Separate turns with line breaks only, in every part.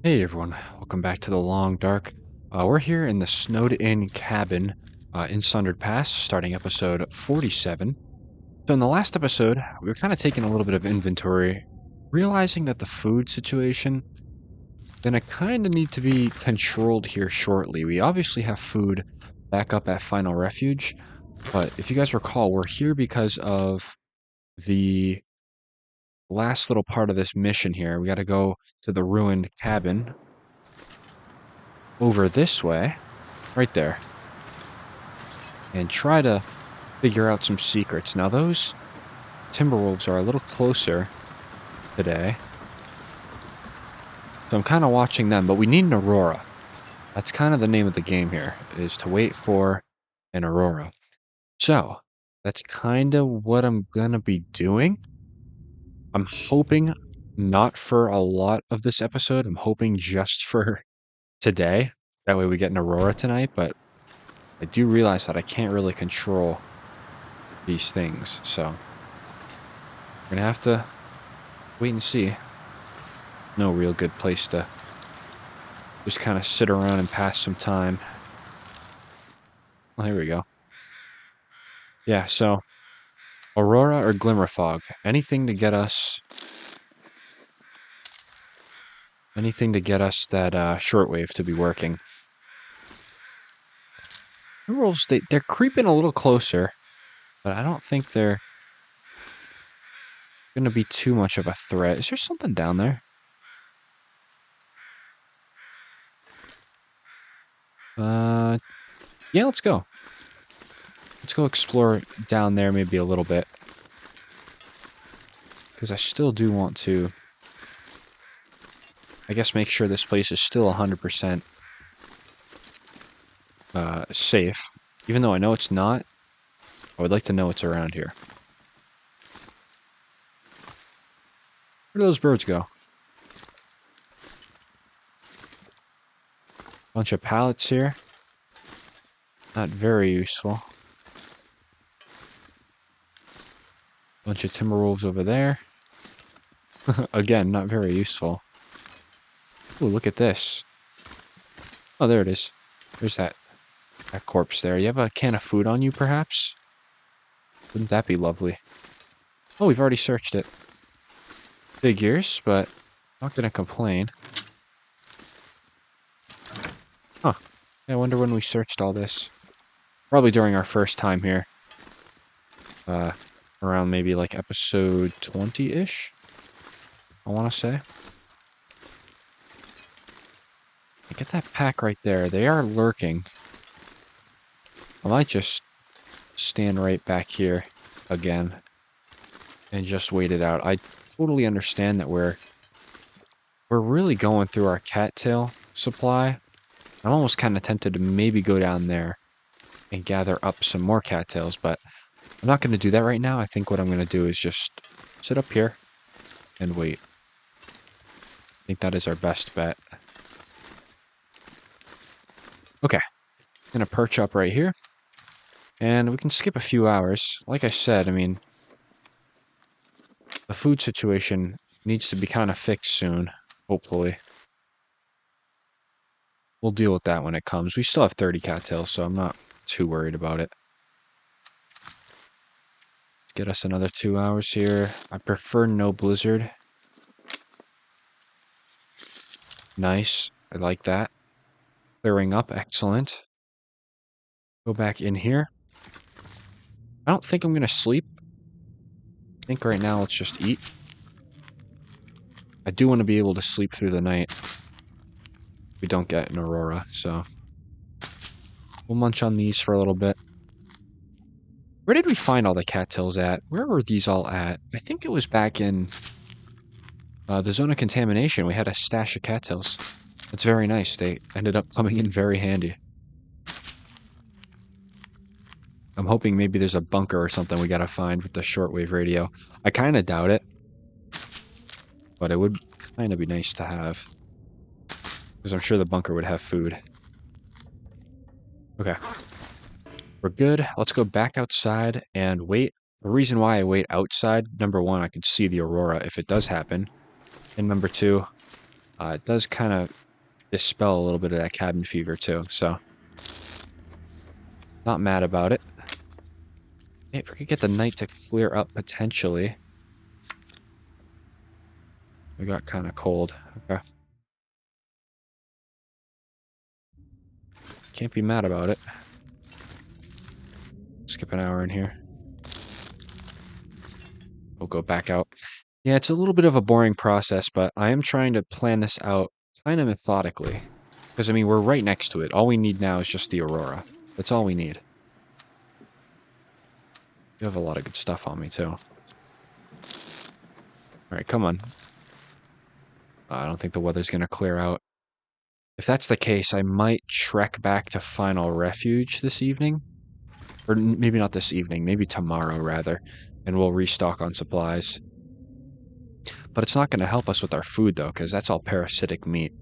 Hey everyone, welcome back to the Long Dark. We're here in the snowed-in cabin in Sundered Pass, starting episode 47. So in the last episode, we were kind of taking a little bit of inventory, realizing that the food situation gonna kind of need to be controlled here shortly. We obviously have food back up at Final Refuge, but if you guys recall, we're here because of the last little part of this mission here. We got to go to the ruined cabin over this way, right there, and try to figure out some secrets. Now, those Timberwolves are a little closer today, so I'm kind of watching them, but we need an aurora. That's kind of the name of the game here, is to wait for an aurora. So, that's kind of what I'm gonna be doing. I'm hoping not for a lot of this episode. I'm hoping just for today. That way we get an aurora tonight, but I do realize that I can't really control these things, so we're gonna have to wait and see. No real good place to just kind of sit around and pass some time. Well, here we go. Yeah, so aurora or glimmer fog, anything to get us that shortwave to be working. Timberwolves, they're creeping a little closer, but I don't think they're gonna be too much of a threat. Is there something down there? Yeah, let's go. Let's go explore down there maybe a little bit. Because I still do want to, I guess, make sure this place is still 100% safe. Even though I know it's not, I would like to know it's around here. Where do those birds go? Bunch of pallets here. Not very useful. Bunch of timberwolves over there. Again, not very useful. Ooh, look at this. Oh, there it is. There's that corpse there. You have a can of food on you, perhaps? Wouldn't that be lovely? Oh, we've already searched it. Figures, but not gonna complain. Huh. Yeah, I wonder when we searched all this. Probably during our first time here. Around maybe like episode 20-ish, I want to say. Get that pack right there. They are lurking. I might just stand right back here again and just wait it out. I totally understand that we're really going through our cattail supply. I'm almost kind of tempted to maybe go down there and gather up some more cattails, but I'm not going to do that right now. I think what I'm going to do is just sit up here and wait. I think that is our best bet. Okay, I'm going to perch up right here. And we can skip a few hours. Like I said, I mean, the food situation needs to be kind of fixed soon, hopefully. We'll deal with that when it comes. We still have 30 cattails, so I'm not too worried about it. Let's get us another 2 hours here. I prefer no blizzard. Nice. I like that. Clearing up. Excellent. Go back in here. I don't think I'm going to sleep. I think right now let's just eat. I do want to be able to sleep through the night. We don't get an aurora, so we'll munch on these for a little bit. Where did we find all the cattails at? Where were these all at? I think it was back in the zone of contamination. We had a stash of cattails. That's very nice. They ended up coming in very handy. I'm hoping maybe there's a bunker or something we gotta find with the shortwave radio. I kind of doubt it, but it would kind of be nice to have. Because I'm sure the bunker would have food. Okay. We're good. Let's go back outside and wait. The reason why I wait outside, number one, I can see the aurora if it does happen. And number two, It does kind of dispel a little bit of that cabin fever too, so not mad about it. Hey, if we could get the night to clear up potentially. We got kind of cold. Okay. Can't be mad about it. Skip an hour in here. We'll go back out. Yeah, it's a little bit of a boring process, but I am trying to plan this out kind of methodically. Because, I mean, we're right next to it. All we need now is just the aurora. That's all we need. You have a lot of good stuff on me, too. Alright, come on. I don't think the weather's going to clear out. If that's the case, I might trek back to Final Refuge this evening. Or maybe not this evening, maybe tomorrow, rather. And we'll restock on supplies. But it's not going to help us with our food, though, because that's all parasitic meat.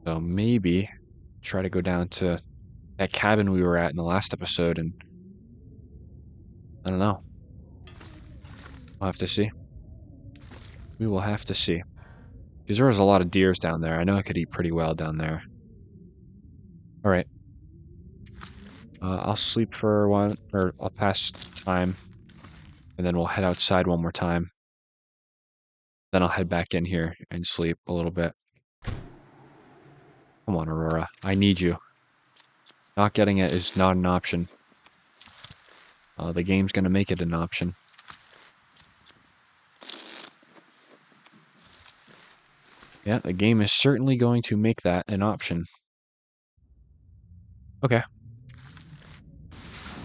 So maybe try to go down to that cabin we were at in the last episode, and I don't know. We'll have to see. We will have to see. Because there was a lot of deers down there. I know I could eat pretty well down there. Alright. I'll sleep for one, or I'll pass time, and then we'll head outside one more time. Then I'll head back in here and sleep a little bit. Come on, Aurora. I need you. Not getting it is not an option. The game's gonna make it an option. Yeah, the game is certainly going to make that an option. Okay.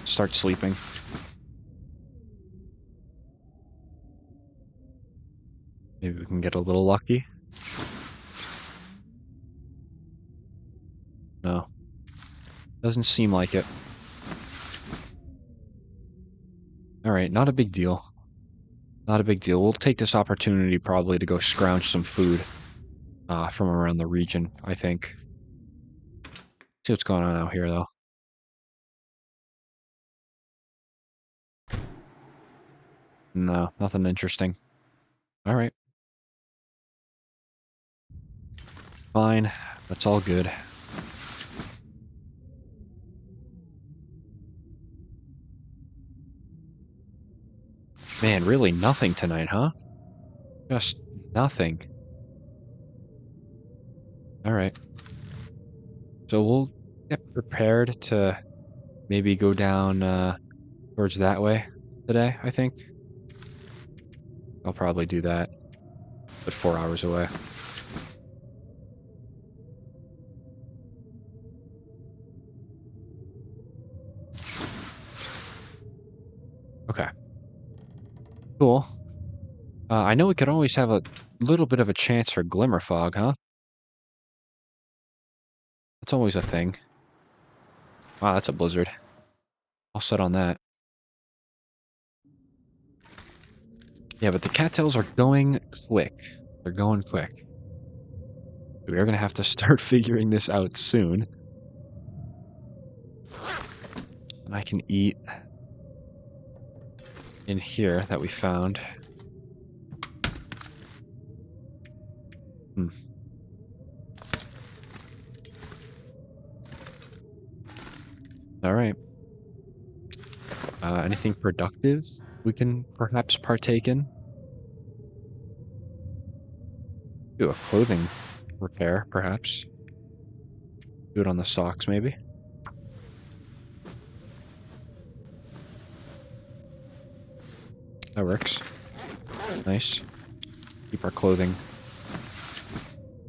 Start sleeping. Maybe we can get a little lucky. No. Doesn't seem like it. Alright, not a big deal. Not a big deal. We'll take this opportunity probably to go scrounge some food from around the region, I think. See what's going on out here, though. No, nothing interesting. Alright. Fine. That's all good. Man, really nothing tonight, huh? Just nothing. Alright. So we'll get prepared to maybe go down towards that way today, I think. I'll probably do that. But 4 hours away. Okay. Cool. I know we could always have a little bit of a chance for glimmer fog, huh? That's always a thing. Wow, that's a blizzard. I'll set on that. Yeah, but the cattails are going quick. They're going quick. We're going to have to start figuring this out soon. And I can eat in here that we found. Alright. Anything productive we can perhaps partake in? Do a clothing repair, perhaps. Do it on the socks, maybe. That works. Nice. Keep our clothing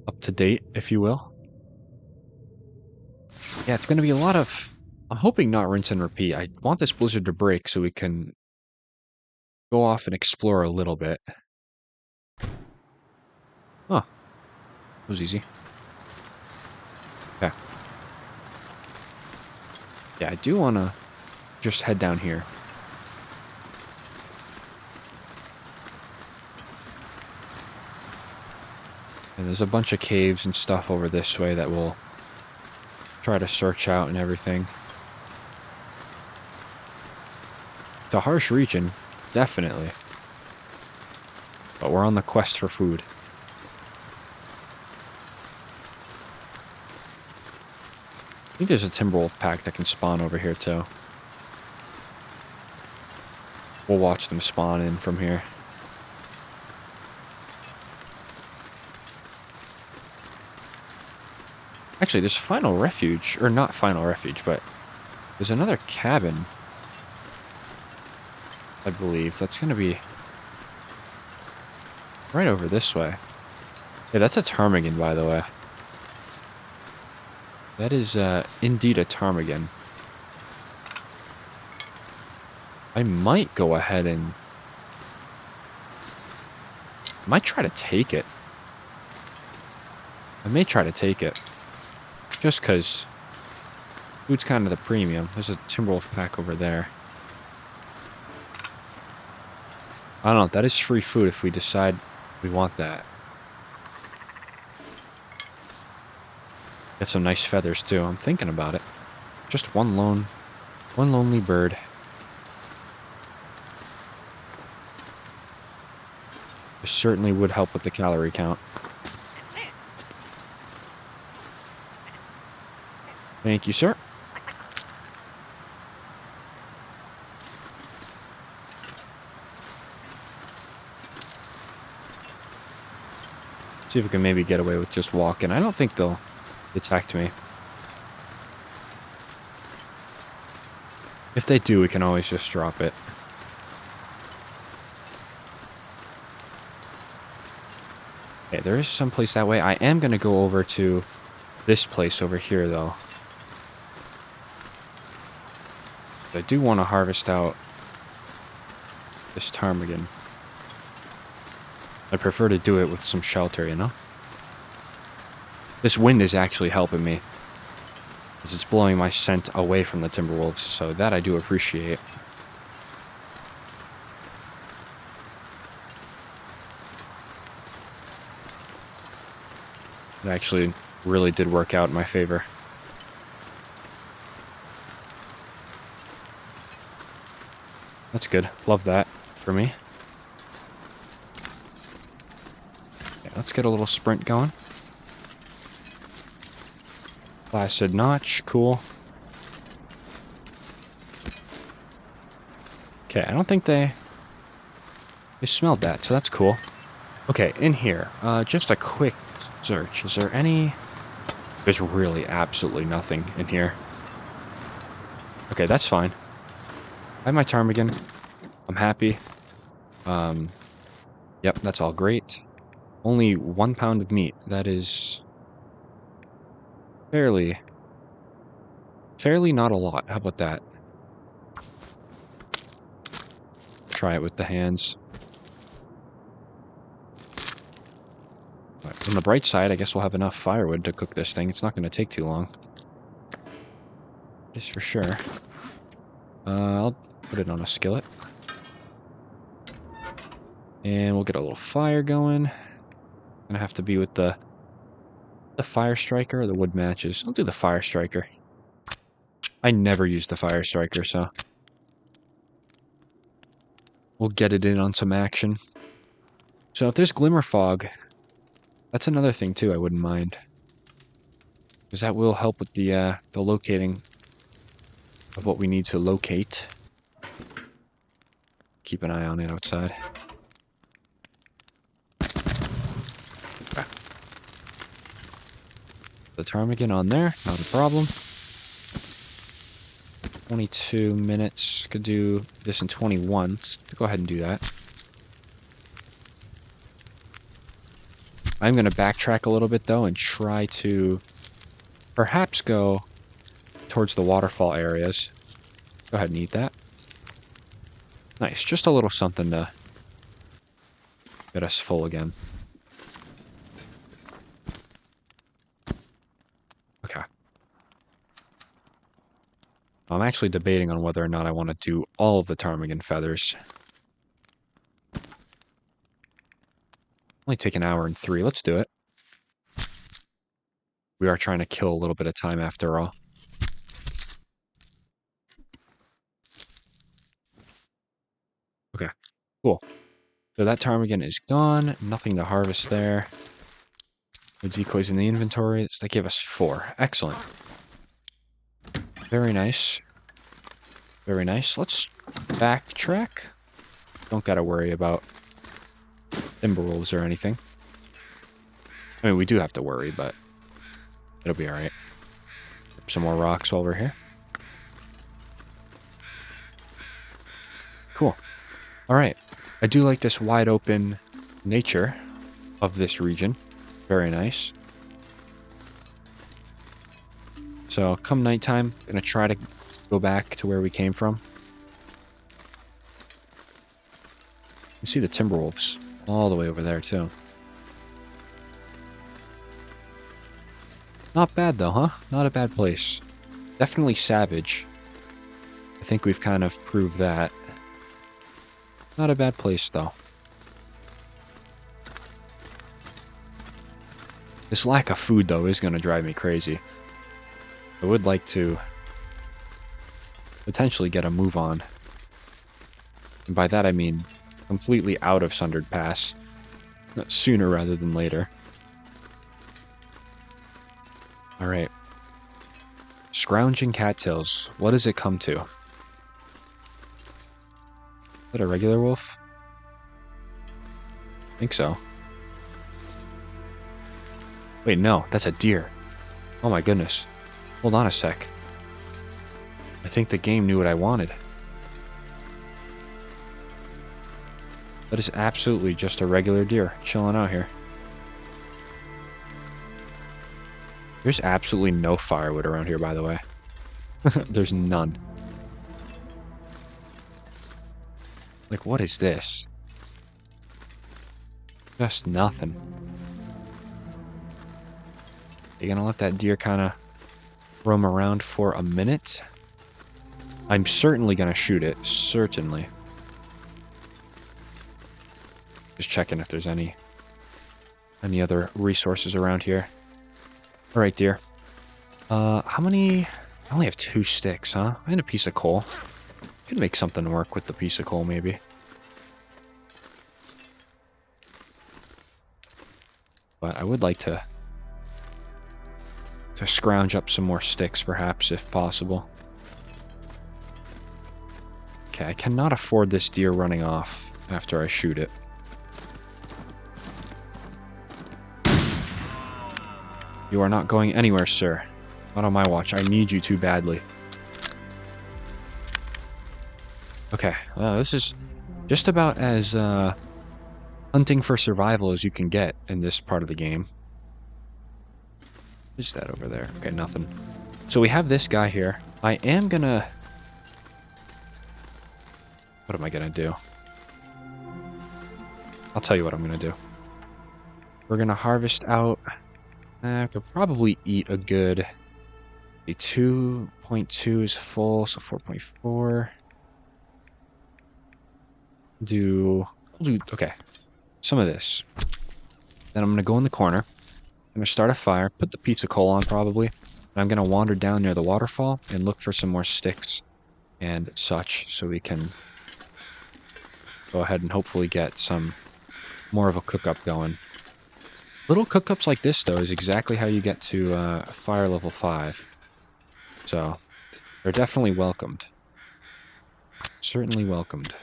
up to date, if you will. Yeah, it's going to be a lot of... I'm hoping not rinse and repeat. I want this blizzard to break so we can go off and explore a little bit. Huh. That was easy. Okay. Yeah, I do want to just head down here. And there's a bunch of caves and stuff over this way that we'll try to search out and everything. It's a harsh region, definitely. But we're on the quest for food. I think there's a timberwolf pack that can spawn over here too. We'll watch them spawn in from here. Actually, there's Final Refuge, or not Final Refuge, but there's another cabin, I believe. That's going to be right over this way. Yeah, that's a ptarmigan, by the way. That is indeed a ptarmigan. I might go ahead and... I might try to take it. I may try to take it. Just because food's kind of the premium. There's a timberwolf pack over there. I don't know. That is free food if we decide we want that. Get some nice feathers too. I'm thinking about it. Just one lonely bird. It certainly would help with the calorie count. Thank you, sir. See if we can maybe get away with just walking. I don't think they'll attack me. If they do, we can always just drop it. Okay, there is some place that way. I am going to go over to this place over here, though. I do want to harvest out this ptarmigan. I prefer to do it with some shelter, you know? This wind is actually helping me, as it's blowing my scent away from the timberwolves, so that I do appreciate. It actually really did work out in my favor. That's good. Love that for me. Okay, let's get a little sprint going. Placid notch. Cool. Okay, I don't think they smelled that, so that's cool. Okay, in here, just a quick search. Is there any... There's really absolutely nothing in here. Okay, that's fine. I have my ptarmigan. I'm happy. Yep, that's all great. Only 1 pound of meat. That is fairly not a lot. How about that? Try it with the hands. But on the bright side, I guess we'll have enough firewood to cook this thing. It's not going to take too long. Just for sure. I'll put it on a skillet. And we'll get a little fire going. Gonna have to be with the fire striker or the wood matches. I'll do the fire striker. I never use the fire striker, so we'll get it in on some action. So if there's glimmer fog, that's another thing too I wouldn't mind, because that will help with the locating of what we need to locate. Keep an eye on it outside. The ptarmigan on there, not a problem. 22 minutes, could do this in 21. Let's go ahead and do that. I'm going to backtrack a little bit though and try to perhaps go towards the waterfall areas. Go ahead and eat that. Nice, just a little something to get us full again. Okay. I'm actually debating on whether or not I want to do all of the ptarmigan feathers. Only take 1 hour and 3. Let's do it. We are trying to kill a little bit of time after all. Okay, cool. So that ptarmigan is gone. Nothing to harvest there. No decoys in the inventory. So that gave us 4. Excellent. Very nice. Very nice. Let's backtrack. Don't gotta worry about timberwolves or anything. I mean, we do have to worry, but it'll be alright. Some more rocks while we're here. Cool. Alright. I do like this wide open nature of this region. Very nice. So, come nighttime, gonna try to go back to where we came from. You see the timberwolves all the way over there, too. Not bad, though, huh? Not a bad place. Definitely savage. I think we've kind of proved that. Not a bad place, though. This lack of food, though, is going to drive me crazy. I would like to potentially get a move on. And by that, I mean completely out of Sundered Pass. Sooner rather than later. Alright. Scrounging cattails. What does it come to? Is that a regular wolf? I think so. Wait, no. That's a deer. Oh my goodness. Hold on a sec. I think the game knew what I wanted. That is absolutely just a regular deer chilling out here. There's absolutely no firewood around here, by the way. There's none. Like, what is this? Just nothing. You gonna let that deer kind of roam around for a minute? I'm certainly gonna shoot it. Certainly. Just checking if there's any other resources around here. Alright, dear. How many... I only have 2 sticks, huh? And a piece of coal. Could make something work with the piece of coal, maybe. But I would like to scrounge up some more sticks, perhaps, if possible. Okay, I cannot afford this deer running off after I shoot it. You are not going anywhere, sir. Not on my watch. I need you too badly. Okay, this is just about as hunting for survival as you can get in this part of the game. What's that over there? Okay, nothing. So we have this guy here. I am gonna... What am I gonna do? I'll tell you what I'm gonna do. We're gonna harvest out... I could probably eat a good... A 2.2 is full, so 4.4. I'll do, okay, some of this. Then I'm gonna go in the corner. I'm gonna start a fire, put the piece of coal on probably, and I'm gonna wander down near the waterfall and look for some more sticks and such, so we can go ahead and hopefully get some more of a cook-up going. Little cook-ups like this, though, is exactly how you get to fire level 5. So, they're definitely welcomed. Certainly welcomed.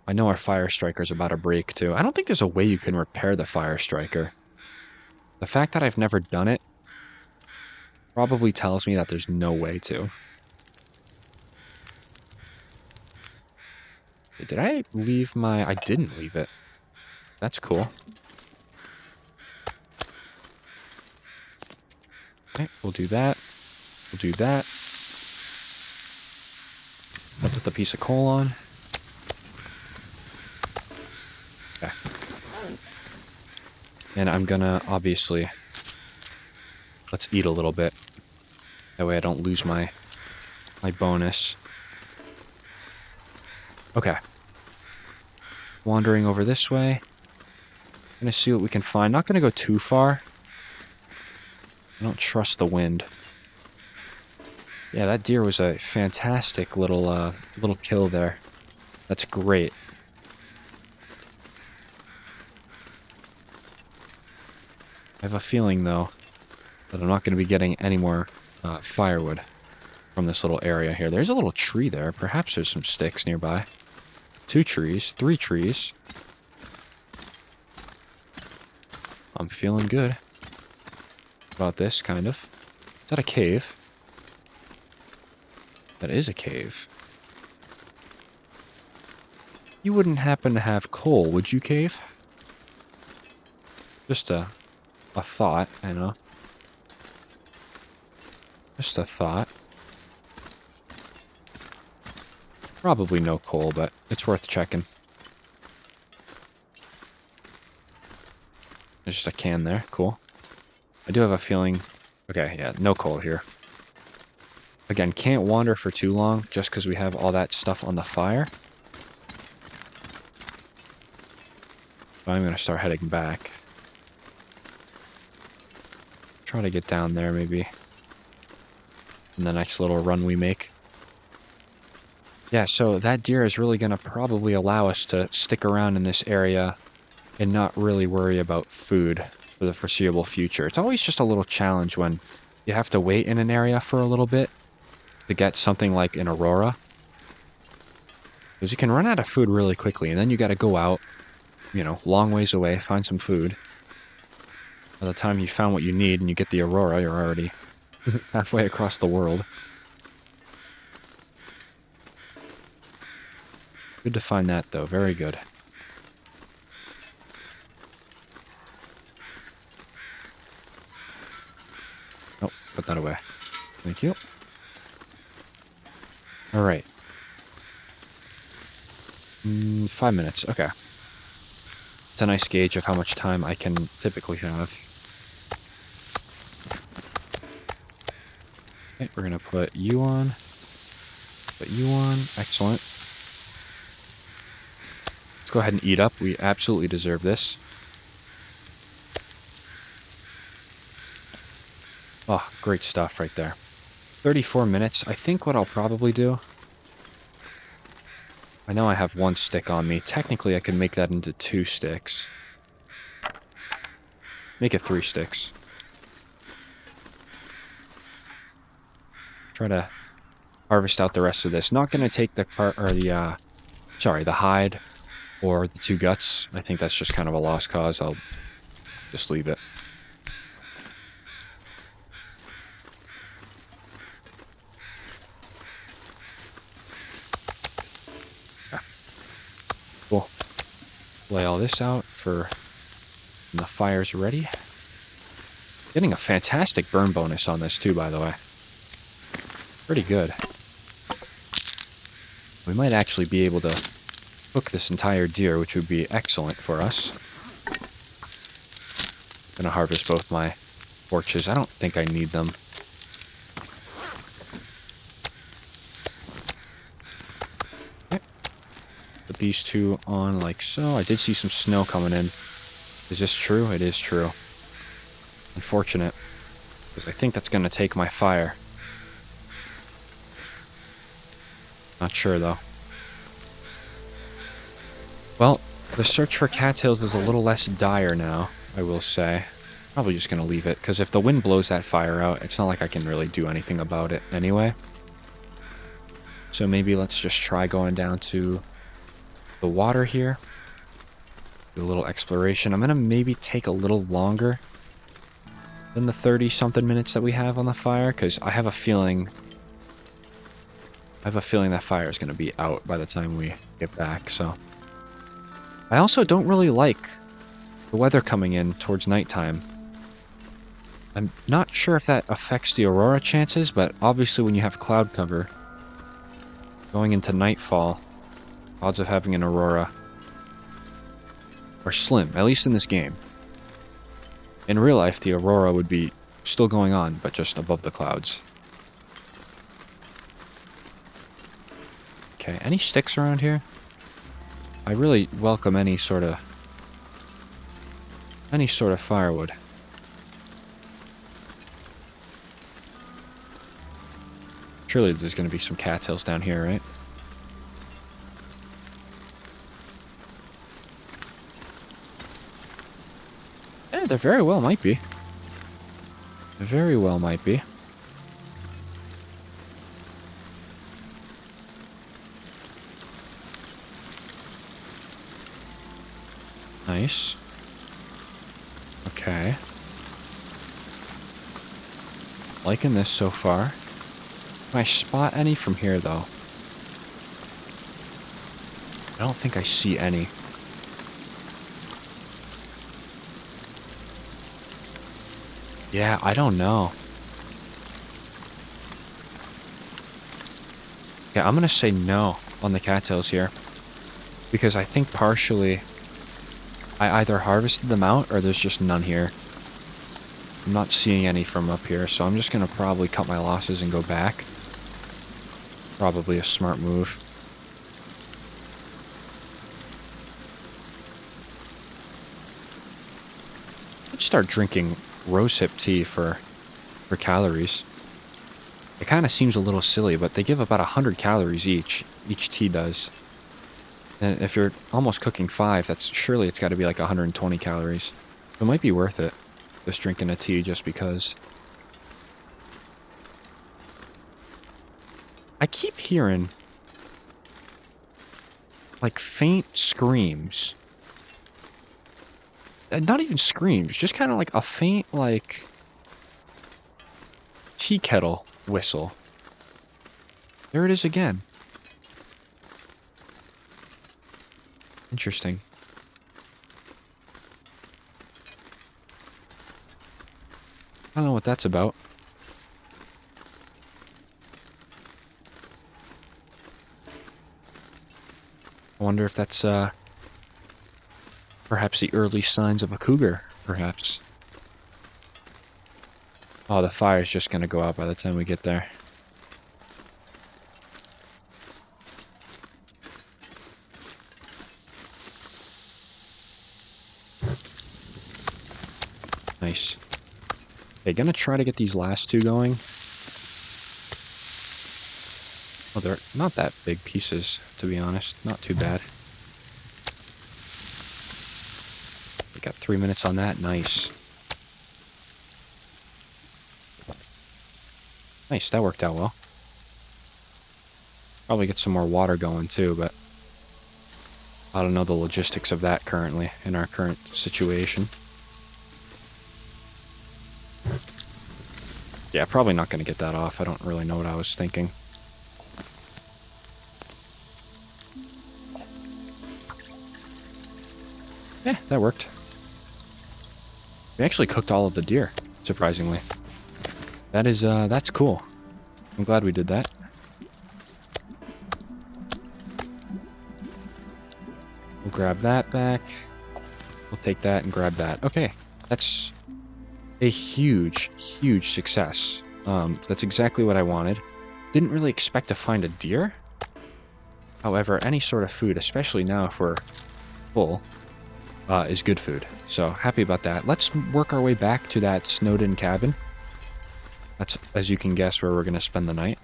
I know our fire striker's about to break, too. I don't think there's a way you can repair the fire striker. The fact that I've never done it probably tells me that there's no way to. Did I leave my... I didn't leave it. That's cool. Okay, we'll do that. We'll do that. I'll put the piece of coal on. Okay. And I'm gonna, obviously... Let's eat a little bit. That way I don't lose my bonus. Okay. Wandering over this way. Gonna see what we can find. Not gonna go too far. I don't trust the wind. Yeah, that deer was a fantastic little kill there. That's great. I have a feeling, though, But I'm not going to be getting any more firewood from this little area here. There's a little tree there. Perhaps there's some sticks nearby. 2 trees, 3 trees. I'm feeling good about this, kind of. Is that a cave? That is a cave. You wouldn't happen to have coal, would you, cave? Just a thought, I know. Just a thought. Probably no coal, but it's worth checking. There's just a can there. Cool. I do have a feeling... Okay, yeah, no coal here. Again, can't wander for too long just because we have all that stuff on the fire. But I'm going to start heading back. Try to get down there, maybe. In the next little run we make. Yeah, so that deer is really going to probably allow us to stick around in this area and not really worry about food for the foreseeable future. It's always just a little challenge when you have to wait in an area for a little bit to get something like an aurora. Because you can run out of food really quickly, and then you got to go out, you know, long ways away, find some food. By the time you found what you need and you get the aurora, you're already halfway across the world. Good to find that, though. Very good. Oh, put that away. Thank you. All right. 5 minutes. Okay. It's a nice gauge of how much time I can typically have. Okay, we're going to put you on. Put you on. Excellent. Let's go ahead and eat up. We absolutely deserve this. Oh, great stuff right there. 34 minutes. I think what I'll probably do... I know I have 1 stick on me. Technically, I could make that into 2 sticks. Make it 3 sticks. Try to harvest out the rest of this. Not going to take the the hide or the 2 guts. I think that's just kind of a lost cause. I'll just leave it. Cool. Lay all this out for when the fire's ready. Getting a fantastic burn bonus on this too, by the way. Pretty good. We might actually be able to cook this entire deer, which would be excellent for us. Gonna harvest both my torches. I don't think I need them. Put these 2 on like so. I did see some snow coming in. Is this true? It is true. Unfortunate. Because I think that's going to take my fire. Not sure, though. Well, the search for cattails is a little less dire now, I will say. Probably just going to leave it, because if the wind blows that fire out, it's not like I can really do anything about it anyway. So maybe let's just try going down to the water here. Do a little exploration. I'm going to maybe take a little longer than the 30-something minutes that we have on the fire, because I have a feeling that fire is going to be out by the time we get back, so. I also don't really like the weather coming in towards nighttime. I'm not sure if that affects the aurora chances, but obviously when you have cloud cover, going into nightfall, odds of having an aurora are slim, at least in this game. In real life, the aurora would be still going on, but just above the clouds. Okay, any sticks around here? I really welcome any sort of firewood. Surely there's going to be some cattails down here, right? Yeah, there very well might be. Very well might be. Nice. Okay. Liking this so far. Can I spot any from here, though? I don't think I see any. Yeah, I don't know. Yeah, I'm gonna say no on the cattails here. Because I think partially I either harvested them out or there's just none here. I'm not seeing any from up here, so I'm just gonna probably cut my losses and go back. Probably a smart move. Let's start drinking rosehip tea for calories. It kind of seems a little silly, but they give about 100 calories each. Each tea does. And if you're almost cooking 5, surely it's got to be like 120 calories. It might be worth it, just drinking a tea just because. I keep hearing like faint screams. Not even screams, just kind of like a faint like tea kettle whistle. There it is again. Interesting. I don't know what that's about. I wonder if that's perhaps the early signs of a cougar, perhaps. Oh, the fire's just gonna go out by the time we get there. Nice. Okay, gonna try to get these last two going. Oh, they're not that big pieces, to be honest. Not too bad. We got 3 minutes on that. Nice. Nice, that worked out well. Probably get some more water going too, but I don't know the logistics of that currently, in our current situation. Yeah, probably not going to get that off. I don't really know what I was thinking. Yeah, that worked. We actually cooked all of the deer, surprisingly. That's cool. I'm glad we did that. We'll grab that back. We'll take that and grab that. Okay, that's a huge, huge success. That's exactly what I wanted. Didn't really expect to find a deer. However, any sort of food, especially now if we're full, is good food. So happy about that. Let's work our way back to that snowed-in cabin. That's, as you can guess, where we're going to spend the night.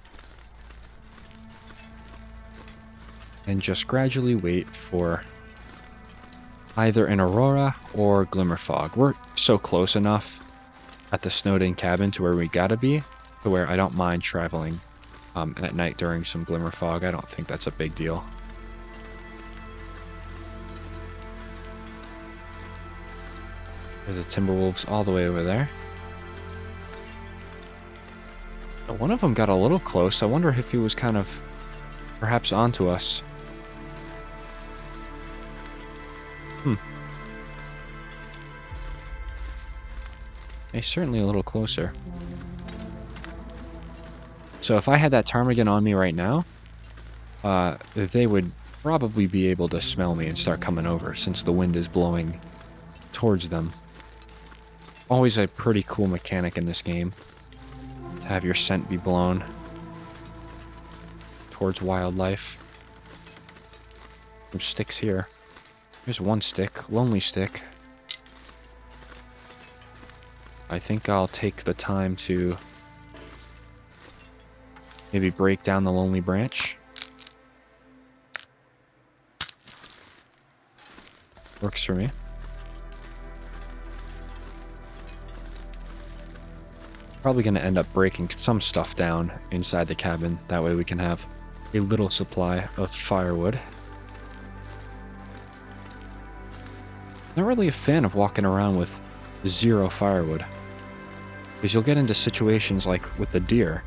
And just gradually wait for either an aurora or glimmer fog. We're so close enough at the snowed-in cabin to where we gotta be, to where I don't mind traveling at night during some glimmer fog. I don't think that's a big deal. There's the Timberwolves all the way over there. One of them got a little close. I wonder if he was kind of perhaps onto us. He's certainly a little closer. So if I had that ptarmigan on me right now, they would probably be able to smell me and start coming over since the wind is blowing towards them. Always a pretty cool mechanic in this game, to have your scent be blown towards wildlife. There's sticks here. There's one stick, lonely stick. I think I'll take the time to maybe break down the lonely branch. Works for me. Probably going to end up breaking some stuff down inside the cabin. That way we can have a little supply of firewood. Not really a fan of walking around with 0 firewood. Because you'll get into situations like with the deer,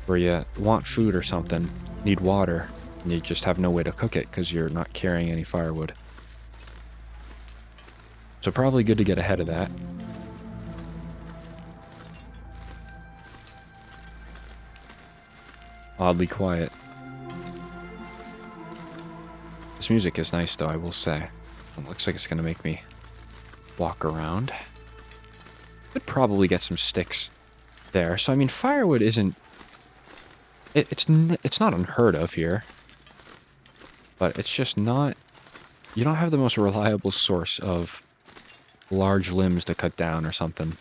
where you want food or something, need water, and you just have no way to cook it because you're not carrying any firewood. So probably good to get ahead of that. Oddly quiet. This music is nice though, I will say. It looks like it's going to make me walk around. Could probably get some sticks there. So I mean, firewood isn't... It's not unheard of here. But it's just not... You don't have the most reliable source of large limbs to cut down or something.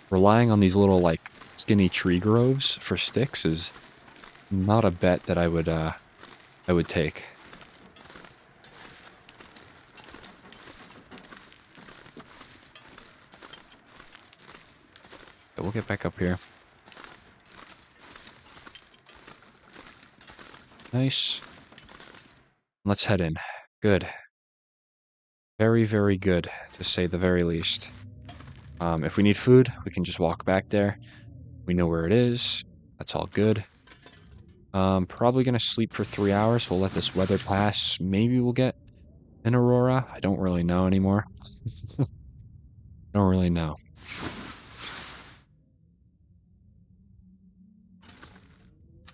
Relying on these little, like, skinny tree groves for sticks is not a bet that I would take. But we'll get back up here. Nice. Let's head in. Good. Very, very good, to say the very least. If we need food, we can just walk back there. We know where it is. That's all good. Probably gonna sleep for 3 hours. We'll let this weather pass. Maybe we'll get an aurora. I don't really know anymore. Don't really know.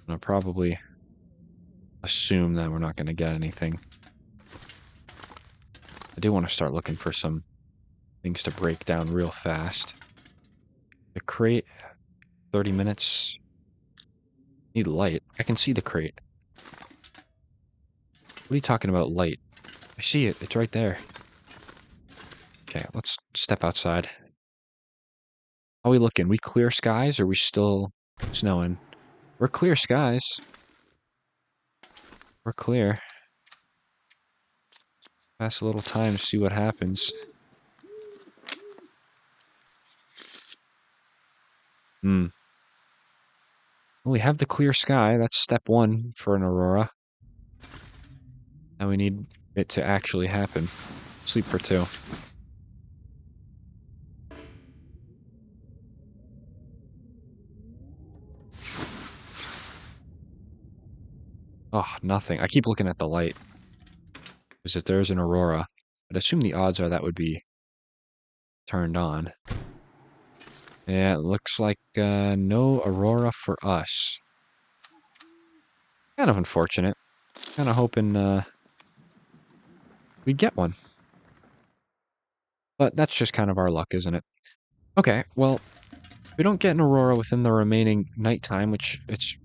I'll probably assume that we're not gonna get anything. I do want to start looking for some things to break down real fast. The crate, 30 minutes. Need light. I can see the crate. What are you talking about, light? I see it. It's right there. Okay, let's step outside. How are we looking? We clear skies, or are we still snowing? We're clear skies. We're clear. Pass a little time to see what happens. Well, we have the clear sky. That's step 1 for an aurora. Now we need it to actually happen. Sleep for 2. Oh, nothing. I keep looking at the light. Because if there's an aurora, I'd assume the odds are that would be turned on. Yeah, it looks like no aurora for us. Kind of unfortunate. Kind of hoping we'd get one. But that's just kind of our luck, isn't it? Okay, well, if we don't get an aurora within the remaining nighttime, which it's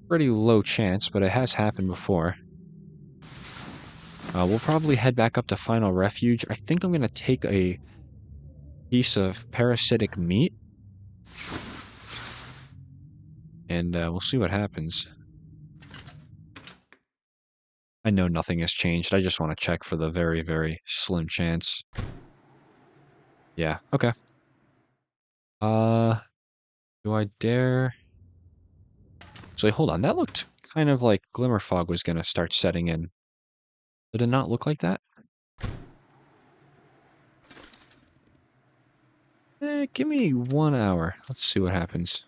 pretty low chance, but it has happened before. We'll probably head back up to Final Refuge. I think I'm going to take a piece of parasitic meat. And we'll see what happens. I know nothing has changed. I just want to check for the very, very slim chance. Yeah, okay. Do I dare... So hold on, that looked kind of like glimmer fog was going to start setting in. Did it not look like that? Give me 1 hour. Let's see what happens.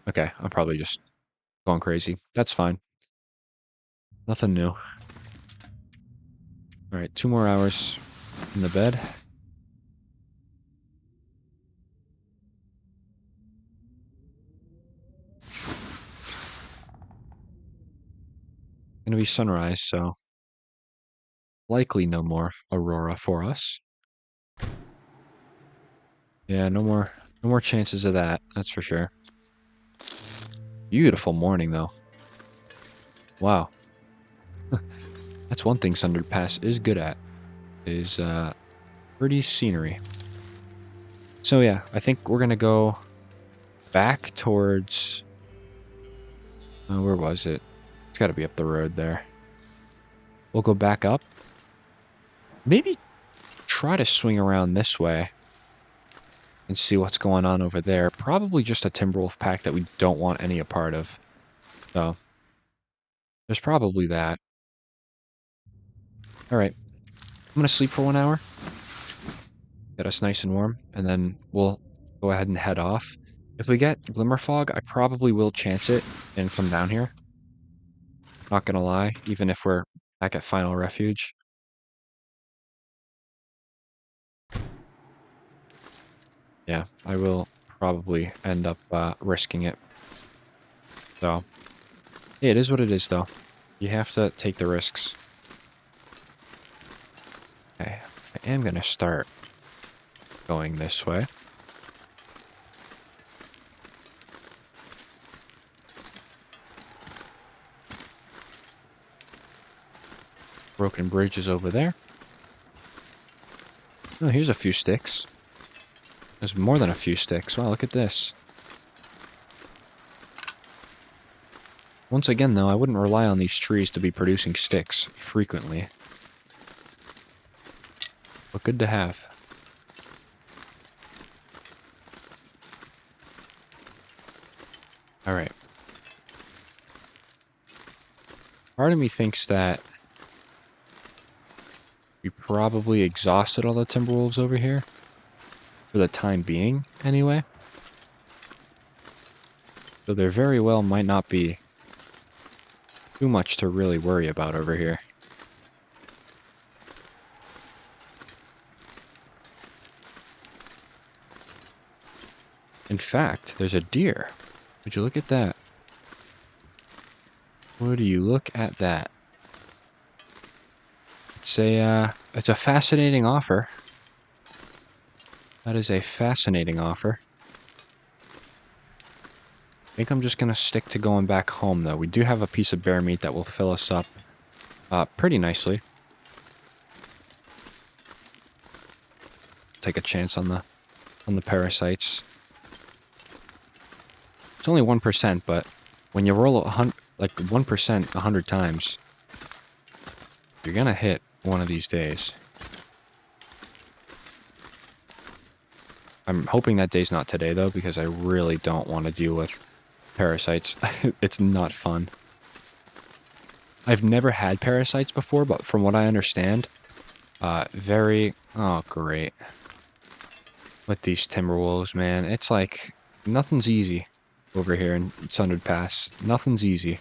Okay, I'm probably just going crazy. That's fine. Nothing new. Alright, 2 more hours in the bed. Gonna be sunrise, so likely no more aurora for us. Yeah, no more chances of that, that's for sure. Beautiful morning though. Wow. That's one thing Sunderpass is good at, is pretty scenery. So yeah, I think we're gonna go back towards where was it? It's gotta be up the road there. We'll go back up. Maybe try to swing around this way. and see what's going on over there. Probably just a timber wolf pack that we don't want any a part of. So there's probably that. All right, I'm gonna sleep for 1 hour, get us nice and warm, and then we'll go ahead and head off. If we get glimmer fog, I probably will chance it and come down here. Not gonna lie, even if we're back at Final Refuge. Yeah, I will probably end up risking it. So, yeah, it is what it is, though. You have to take the risks. Okay, I am gonna start going this way. Broken bridge is over there. Oh, here's a few sticks. There's more than a few sticks. Wow, look at this. Once again, though, I wouldn't rely on these trees to be producing sticks frequently. But good to have. Alright. Part of me thinks that we probably exhausted all the Timberwolves over here. For the time being, anyway. So there very well might not be too much to really worry about over here. In fact, there's a deer. Would you look at that? Would you look at that? It's a fascinating offer. That is a fascinating offer. I think I'm just gonna stick to going back home, though. We do have a piece of bear meat that will fill us up pretty nicely. Take a chance on the parasites. It's only 1%, but when you roll like 1% 100 times, you're gonna hit one of these days. I'm hoping that day's not today, though, because I really don't want to deal with parasites. It's not fun. I've never had parasites before, but from what I understand, oh, great. With these Timberwolves, man, it's like nothing's easy over here in Sundered Pass. Nothing's easy.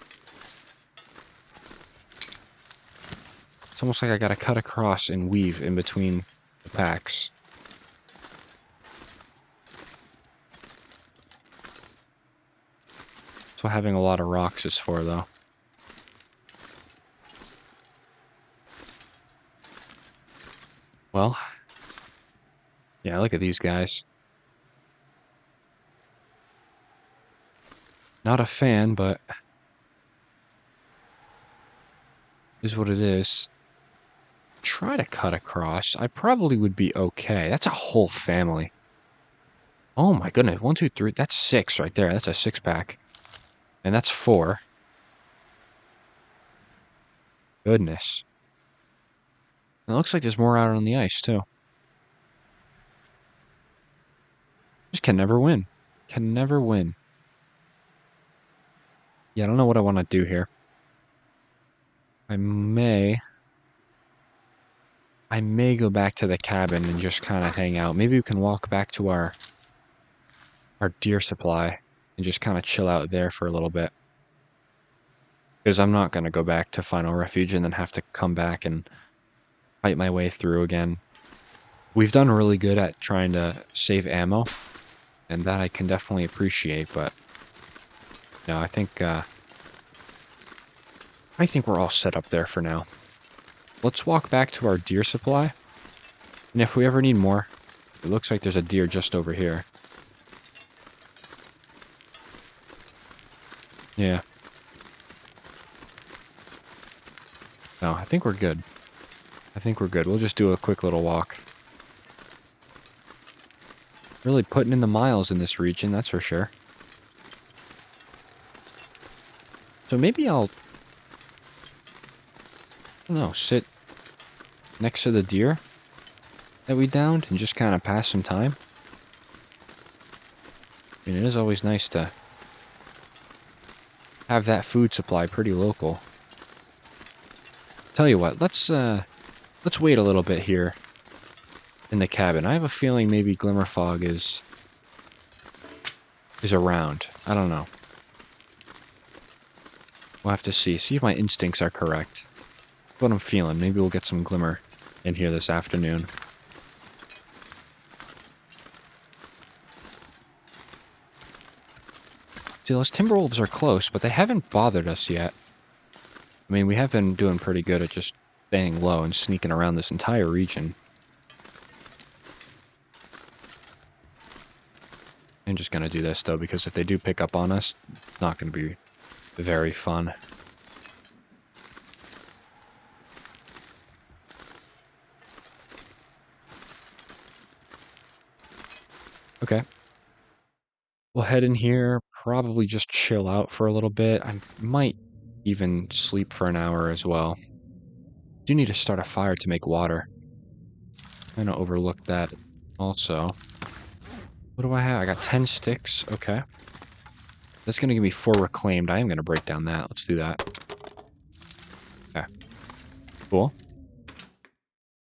It's almost like I gotta cut across and weave in between the packs. That's what having a lot of rocks is for, though. Well, yeah, look at these guys. Not a fan, but is what it is. Try to cut across. I probably would be okay. That's a whole family. Oh my goodness. 1, 2, 3. That's 6 right there. That's a 6-pack. And that's 4. Goodness. It looks like there's more out on the ice, too. Just can never win. Can never win. Yeah, I don't know what I want to do here. I may go back to the cabin and just kind of hang out. Maybe we can walk back to our deer supply and just kind of chill out there for a little bit. Because I'm not going to go back to Final Refuge and then have to come back and fight my way through again. We've done really good at trying to save ammo, and that I can definitely appreciate, but no, I think we're all set up there for now. Let's walk back to our deer supply, and if we ever need more, it looks like there's a deer just over here. Yeah. No, I think we're good. I think we're good. We'll just do a quick little walk. Really putting in the miles in this region, that's for sure. So maybe I don't know, sit next to the deer that we downed and just kind of pass some time. I mean, it is always nice to have that food supply pretty local. Tell you what, let's wait a little bit here in the cabin. I have a feeling maybe Glimmerfog is around. I don't know. We'll have to see. See if my instincts are correct. What I'm feeling. Maybe we'll get some Glimmer in here this afternoon. See, those Timberwolves are close, but they haven't bothered us yet. I mean, we have been doing pretty good at just staying low and sneaking around this entire region. I'm just going to do this, though, because if they do pick up on us, it's not going to be very fun. Okay. We'll head in here, probably just chill out for a little bit. I might even sleep for an hour as well. Do need to start a fire to make water. Kind of overlooked that also. What do I have? I got 10 sticks. Okay. That's going to give me 4 reclaimed. I am going to break down that. Let's do that. Okay. Cool.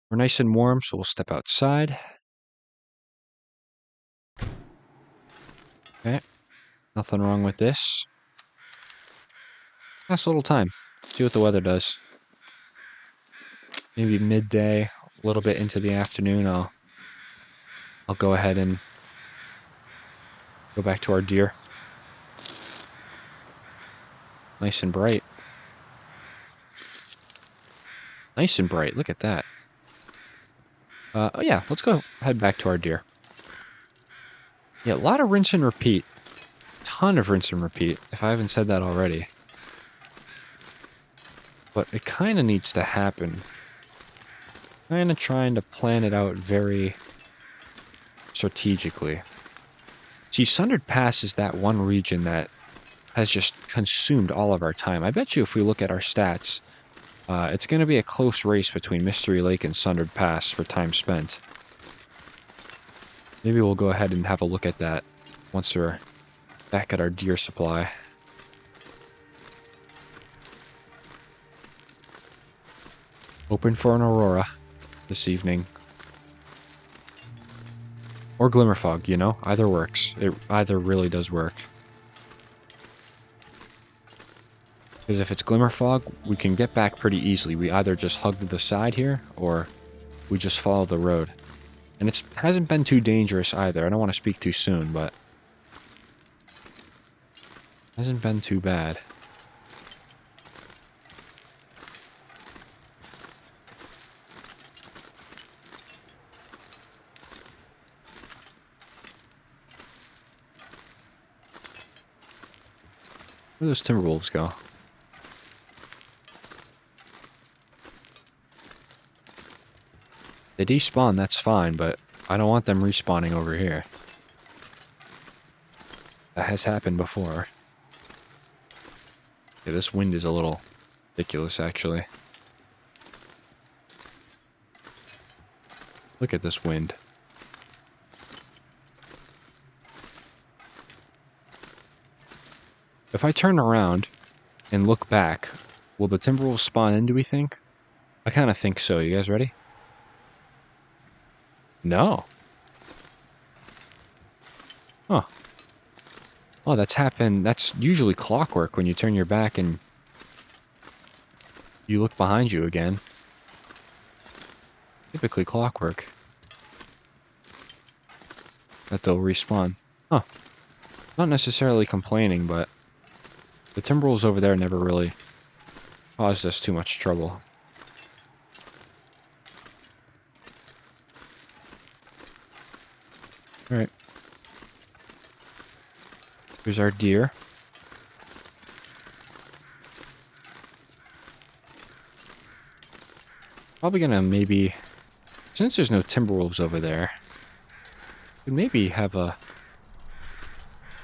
We're nice and warm, so we'll step outside. Okay. Nothing wrong with this. Nice little time. See what the weather does. Maybe midday, a little bit into the afternoon, I'll go ahead and go back to our deer. Nice and bright. Nice and bright. Look at that. Oh yeah, let's go head back to our deer. Yeah, a lot of rinse and repeat. Ton of rinse and repeat, if I haven't said that already. But it kind of needs to happen. Kind of trying to plan it out very strategically. See, Sundered Pass is that one region that has just consumed all of our time. I bet you if we look at our stats, it's going to be a close race between Mystery Lake and Sundered Pass for time spent. Maybe we'll go ahead and have a look at that once we're back at our deer supply. Open for an aurora this evening. Or Glimmerfog, you know? Either works. It either really does work. Because if it's Glimmerfog, we can get back pretty easily. We either just hug the side here, or we just follow the road. And it hasn't been too dangerous either. I don't want to speak too soon, but hasn't been too bad. Where do those Timberwolves go? They despawn, that's fine, but I don't want them respawning over here. That has happened before. Yeah, this wind is a little ridiculous, actually. Look at this wind. If I turn around and look back, will the Timberwolves spawn in, do we think? I kind of think so. You guys ready? No. Huh. Oh, that's happened. That's usually clockwork when you turn your back and you look behind you again. Typically clockwork. That they'll respawn. Huh. Not necessarily complaining, but the Timberwolves over there never really caused us too much trouble. Alright. Here's our deer. Probably gonna maybe, since there's no Timberwolves over there, we maybe have a,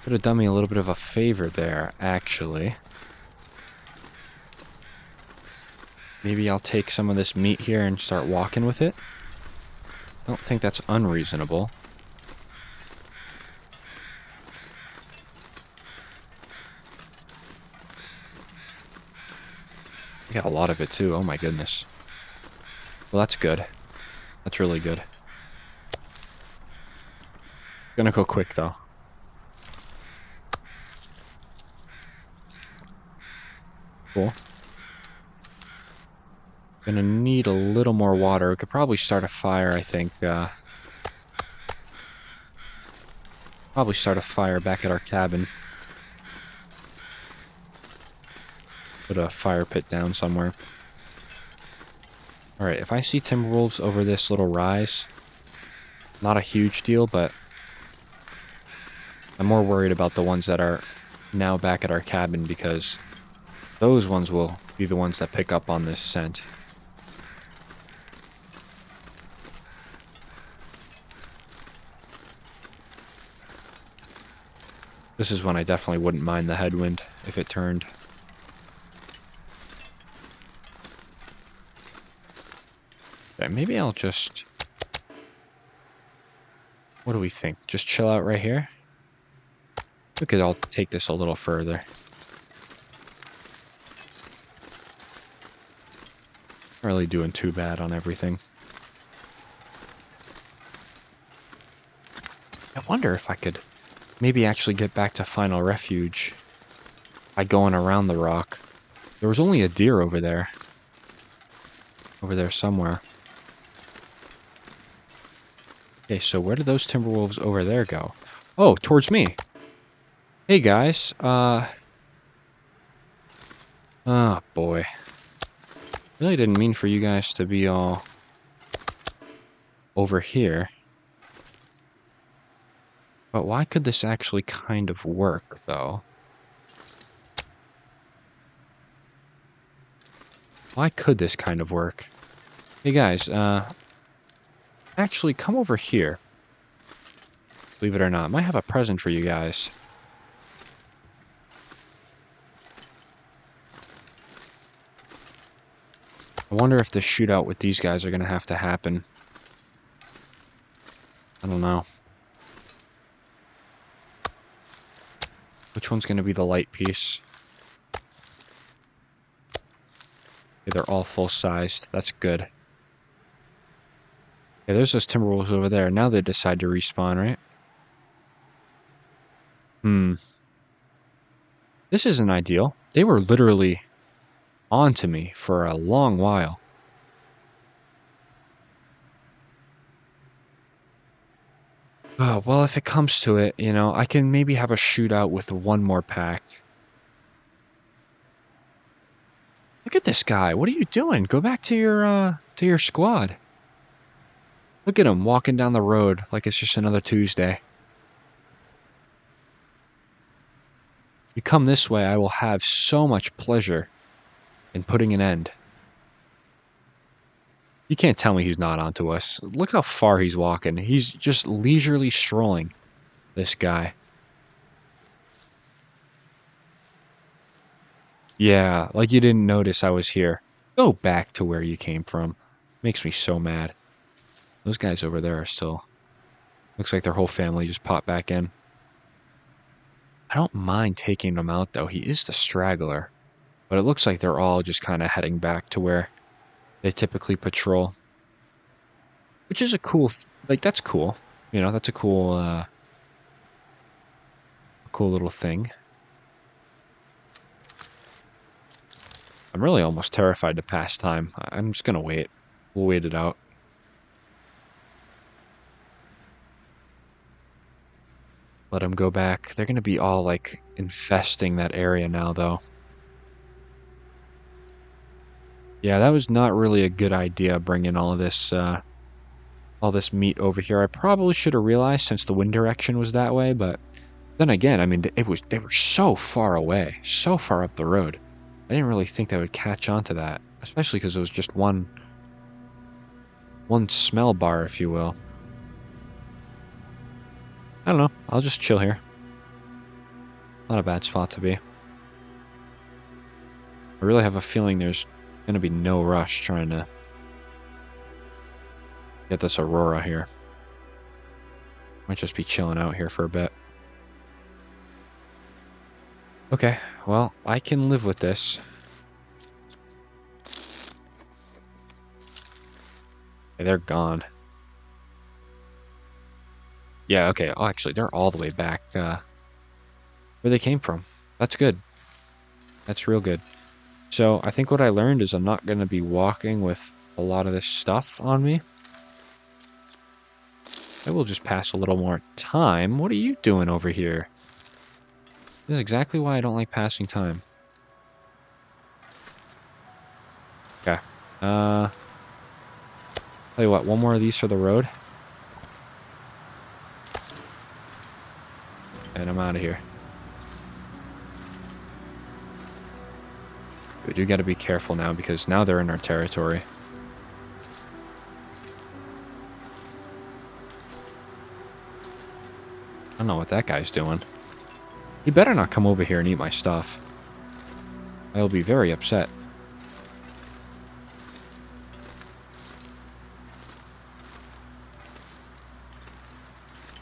could have done me a little bit of a favor there, actually. Maybe I'll take some of this meat here and start walking with it. Don't think that's unreasonable. get a lot of it too. Oh my goodness. Well, that's good. That's really good. Gonna go quick though. Cool. Gonna need a little more water. We could probably start a fire, I think. Probably start a fire back at our cabin. Put a fire pit down somewhere. Alright, if I see timber wolves over this little rise, not a huge deal, but I'm more worried about the ones that are now back at our cabin because those ones will be the ones that pick up on this scent. This is when I definitely wouldn't mind the headwind if it turned. Okay, maybe I'll just... What do we think? Just chill out right here? We could all take this a little further. Not really doing too bad on everything. I wonder if I could maybe actually get back to Final Refuge by going around the rock. There was only a deer over there. Over there somewhere. Okay, so where did those timber wolves over there go? Oh, towards me. Hey guys, oh boy. Really didn't mean for you guys to be all over here. But why could this actually kind of work, though? Why could this kind of work? Hey guys, actually come over here. Believe it or not, I might have a present for you guys. I wonder if the shootout with these guys are going to have to happen. I don't know. Which one's going to be the light piece? Okay, they're all full-sized. That's good. Yeah, there's those timber wolves over there. Now they decide to respawn, right? This isn't ideal. They were literally on to me for a long while. Oh, well, if it comes to it, you know, I can maybe have a shootout with one more pack. Look at this guy. What are you doing? Go back to your squad. Look at him walking down the road like it's just another Tuesday. You come this way, I will have so much pleasure in putting an end. You can't tell me he's not onto us. Look how far he's walking. He's just leisurely strolling, this guy. Yeah, like you didn't notice I was here. Go back to where you came from. Makes me so mad. Those guys over there are still... Looks like their whole family just popped back in. I don't mind taking them out, though. He is the straggler. But it looks like they're all just kind of heading back to where they typically patrol. Which is a cool... Like, that's cool. You know, that's a cool little thing. I'm really almost terrified to pass time. I'm just gonna wait. We'll wait it out. Let them go back. They're gonna be all, like, infesting that area now, though. Yeah, that was not really a good idea, bringing all this meat over here. I probably should have realized since the wind direction was that way, but then again, I mean, they were so far away, so far up the road. I didn't really think they would catch on to that, especially because it was just one smell bar, if you will. I don't know. I'll just chill here. Not a bad spot to be. I really have a feeling there's going to be no rush trying to get this aurora here. Might just be chilling out here for a bit. Okay, well, I can live with this. Okay, they're gone. Yeah, okay. Oh, actually, they're all the way back where they came from. That's good. That's real good. So I think what I learned is I'm not going to be walking with a lot of this stuff on me. I will just pass a little more time. What are you doing over here? This is exactly why I don't like passing time. Okay. Tell you what, one more of these for the road. And I'm out of here. But you gotta be careful now because now they're in our territory. I don't know what that guy's doing. He better not come over here and eat my stuff. I'll be very upset.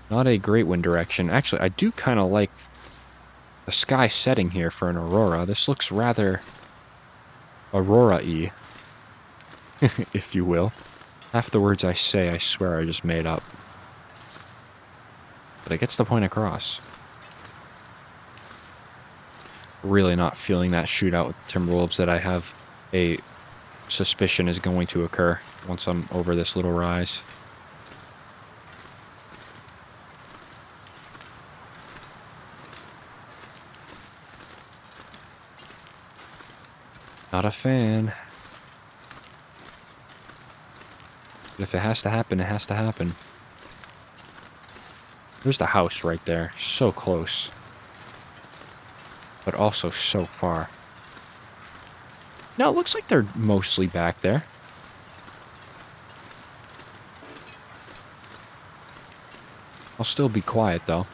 Not a great wind direction. Actually, I do kind of like the sky setting here for an aurora. This looks rather aurora-y, if you will. Half the words I say, I swear I just made up. But it gets the point across. Really not feeling that shootout with the Timberwolves that I have a suspicion is going to occur once I'm over this little rise. Not a fan. But if it has to happen, it has to happen. There's the house right there. So close. But also so far. No, it looks like they're mostly back there. I'll still be quiet, though.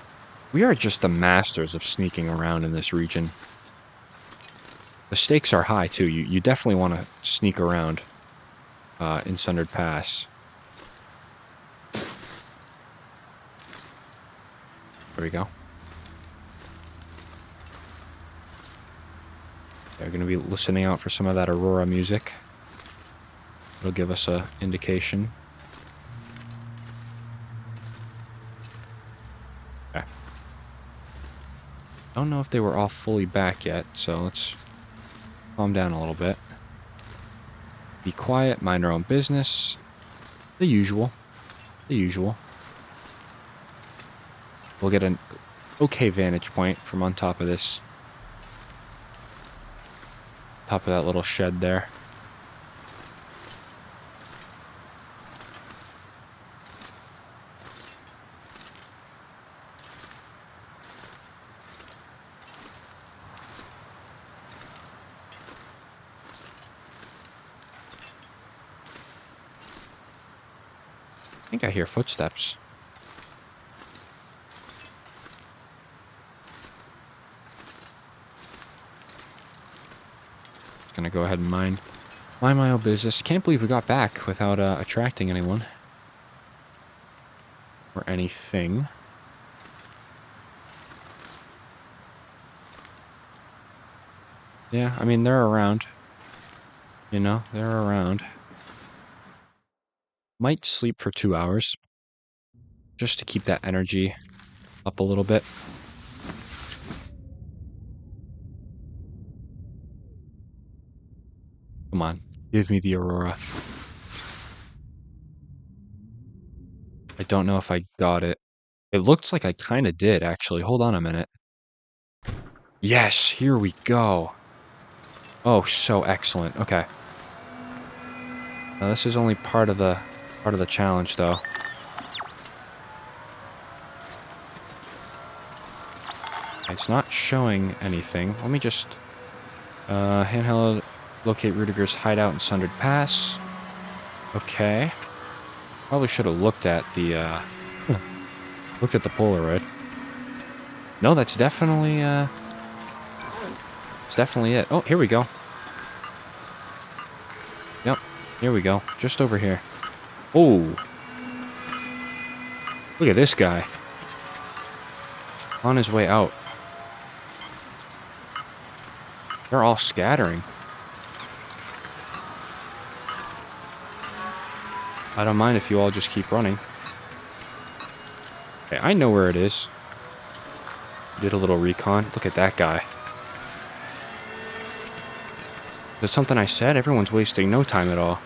We are just the masters of sneaking around in this region. The stakes are high, too. You definitely want to sneak around in Sundered Pass. There we go. They're going to be listening out for some of that aurora music. It'll give us an indication. Okay. I don't know if they were all fully back yet, so let's calm down a little bit. Be quiet, mind our own business. The usual. The usual. We'll get an okay vantage point from on top of this. Top of that little shed there. I think I hear footsteps. Just gonna go ahead and mind my own business. Can't believe we got back without attracting anyone. Or anything. Yeah, I mean, they're around. You know, they're around. Might sleep for 2 hours. Just to keep that energy up a little bit. Come on, give me the aurora. I don't know if I got it. It looks like I kind of did, actually. Hold on a minute. Yes, here we go. Oh, so excellent. Okay. Now this is only part of the challenge, though. It's not showing anything. Let me just handheld locate Rudiger's hideout in Sundered Pass. Okay. Probably should have looked at the Polaroid. No, that's definitely it's definitely it. Oh, here we go. Yep, here we go. Just over here. Oh. Look at this guy. On his way out. They're all scattering. I don't mind if you all just keep running. Okay, I know where it is. Did a little recon. Look at that guy. That's something I said? Everyone's wasting no time at all.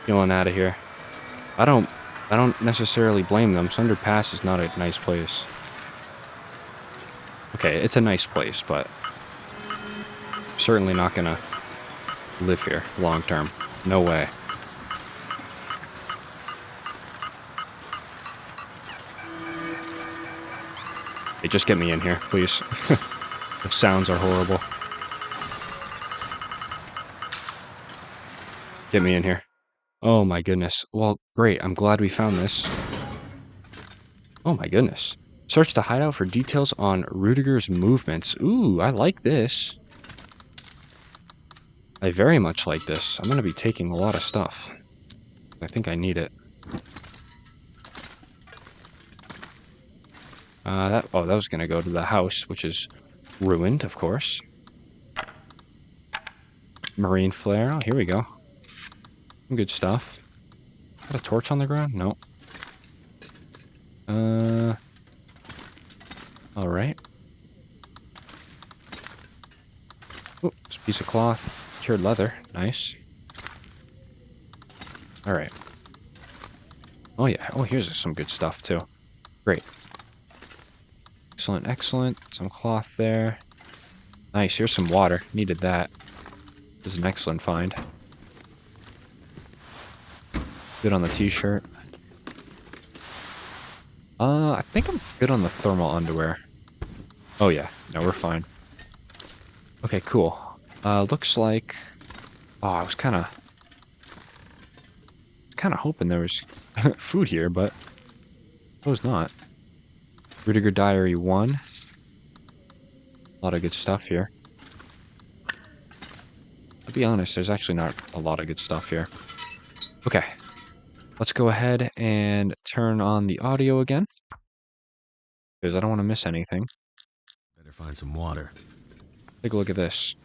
Peeling out of here. I don't necessarily blame them. Sunder Pass is not a nice place. Okay, it's a nice place, but certainly not gonna live here long term. No way. Hey, just get me in here, please. The sounds are horrible. Get me in here. Oh my goodness. Well, great. I'm glad we found this. Oh my goodness. Search the hideout for details on Rudiger's movements. Ooh, I like this. I very much like this. I'm going to be taking a lot of stuff. I think I need it. That was going to go to the house, which is ruined, of course. Marine flare. Oh, here we go. Some good stuff. Got a torch on the ground? Nope. Alright. Oh, it's a piece of cloth. Cured leather. Nice. Alright. Oh, yeah. Oh, here's some good stuff, too. Great. Excellent, excellent. Some cloth there. Nice. Here's some water. Needed that. This is an excellent find. Good on the t-shirt. I think I'm good on the thermal underwear. Oh, yeah. No, we're fine. Okay, cool. Looks like... Oh, I was kind of hoping there was food here, but it was not. Rudiger Diary 1. A lot of good stuff here. To be honest, there's actually not a lot of good stuff here. Okay. Let's go ahead and turn on the audio again. Because I don't want to miss anything.
Better find some water.
Take a look at this.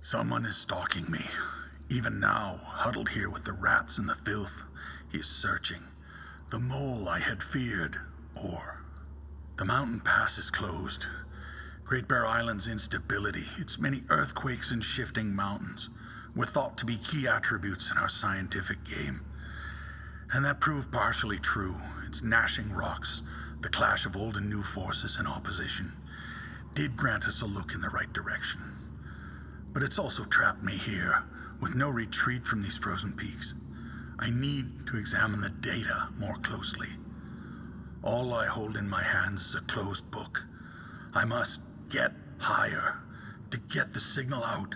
Someone is stalking me. Even now, huddled here with the rats and the filth, he is searching. The mole I had feared, or... The mountain pass is closed. Great Bear Island's instability, its many earthquakes and shifting mountains, were thought to be key attributes in our scientific game. And that proved partially true. Its gnashing rocks, the clash of old and new forces in opposition, did grant us a look in the right direction. But it's also trapped me here, with no retreat from these frozen peaks. I need to examine the data more closely. All I hold in my hands is a closed book. I must get higher, to get the signal out,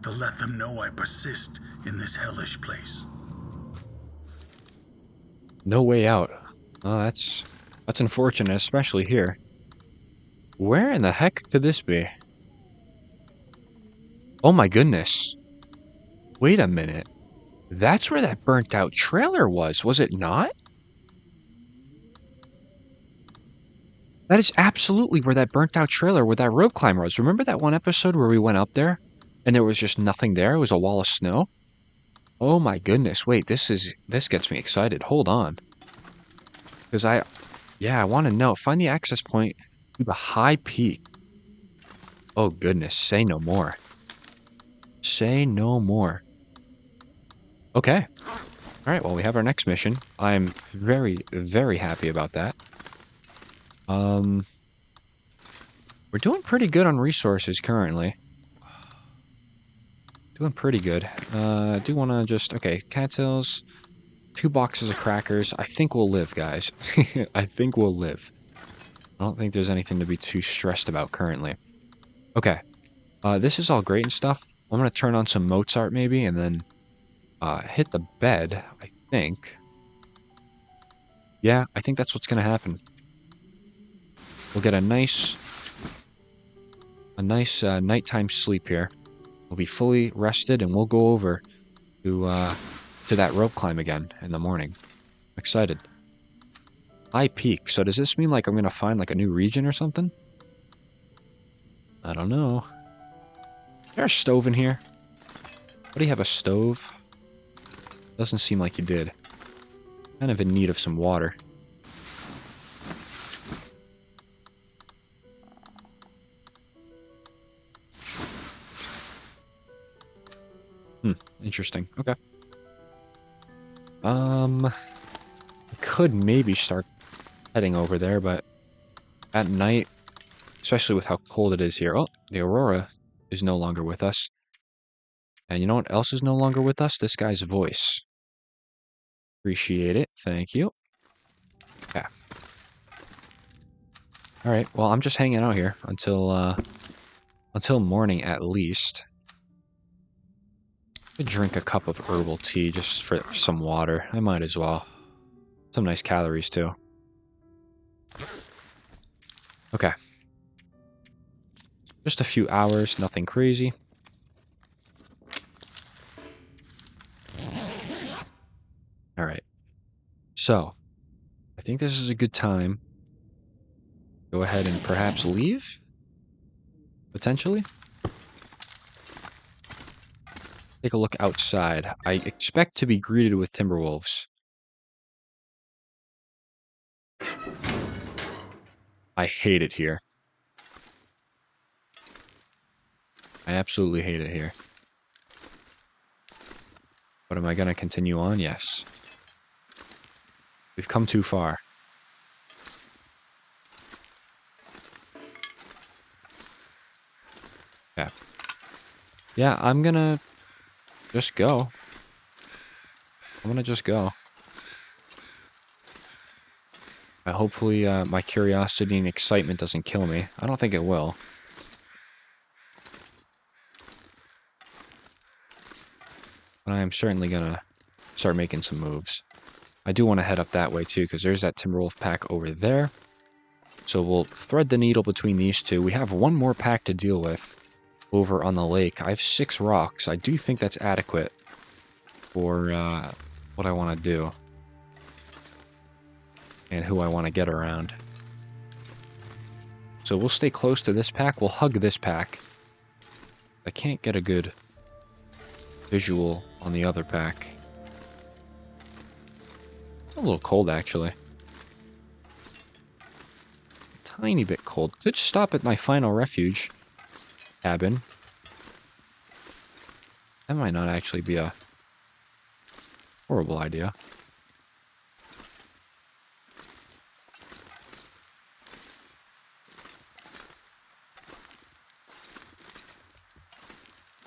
to let them know I persist in this hellish place.
No way out. Oh, that's unfortunate, especially here. Where in the heck could this be? Oh my goodness. Wait a minute. That's where that burnt out trailer was it not? That is absolutely where that burnt out trailer where that rope climber was. Remember that one episode where we went up there and there was just nothing there? It was a wall of snow? Oh my goodness. Wait, this gets me excited. Hold on. Because I want to know. Find the access point to the high peak. Oh goodness, say no more. Say no more. Okay. Alright, well, we have our next mission. I'm very, very happy about that. We're doing pretty good on resources currently. Doing pretty good. I do want to just... Okay, cattails. 2 boxes of crackers. I think we'll live, guys. I think we'll live. I don't think there's anything to be too stressed about currently. Okay. This is all great and stuff. I'm going to turn on some Mozart maybe, and then hit the bed, I think. Yeah, I think that's what's going to happen. We'll get a nice nighttime sleep here. We'll be fully rested, and we'll go over to that rope climb again in the morning. I'm excited. High peak. So does this mean like I'm going to find like a new region or something? I don't know. Is there a stove in here? What, do you have a stove? Doesn't seem like you did. Kind of in need of some water. Interesting. Okay. I could maybe start heading over there, but at night, especially with how cold it is here. Oh, the aurora is no longer with us. And you know what else is no longer with us? This guy's voice. Appreciate it. Thank you. Okay. All right. Well, I'm just hanging out here until morning at least. I could drink a cup of herbal tea just for some water. I might as well. Some nice calories too. Okay. Just a few hours, nothing crazy. All right. So, I think this is a good time. Go ahead and perhaps leave? Potentially? Take a look outside. I expect to be greeted with timberwolves. I hate it here. I absolutely hate it here. But am I going to continue on? Yes. We've come too far. Yeah. Yeah, I'm going to just go. I'm going to just go. Hopefully my curiosity and excitement doesn't kill me. I don't think it will. But I am certainly going to start making some moves. I do want to head up that way too, because there's that Timberwolf pack over there. So we'll thread the needle between these two. We have one more pack to deal with over on the lake. I have 6 rocks. I do think that's adequate for what I want to do. And who I want to get around. So we'll stay close to this pack. We'll hug this pack. I can't get a good visual on the other pack. It's a little cold, actually. Tiny bit cold. Could stop at my final refuge cabin. That might not actually be a horrible idea.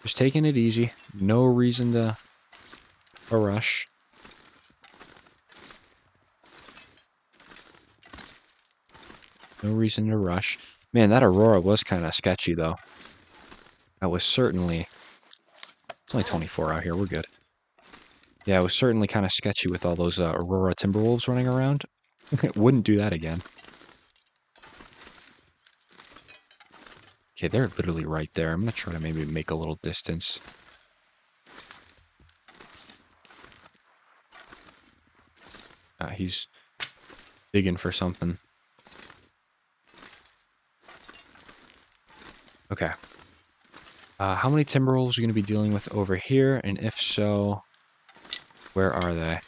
Just taking it easy. No reason to rush. No reason to rush. Man, that aurora was kind of sketchy, though. That was certainly... It's only 24 out here. We're good. Yeah, it was certainly kind of sketchy with all those aurora timberwolves running around. Wouldn't do that again. Okay, they're literally right there. I'm going to try to maybe make a little distance. He's digging for something. Okay. How many timberwolves are you going to be dealing with over here? And if so, where are they?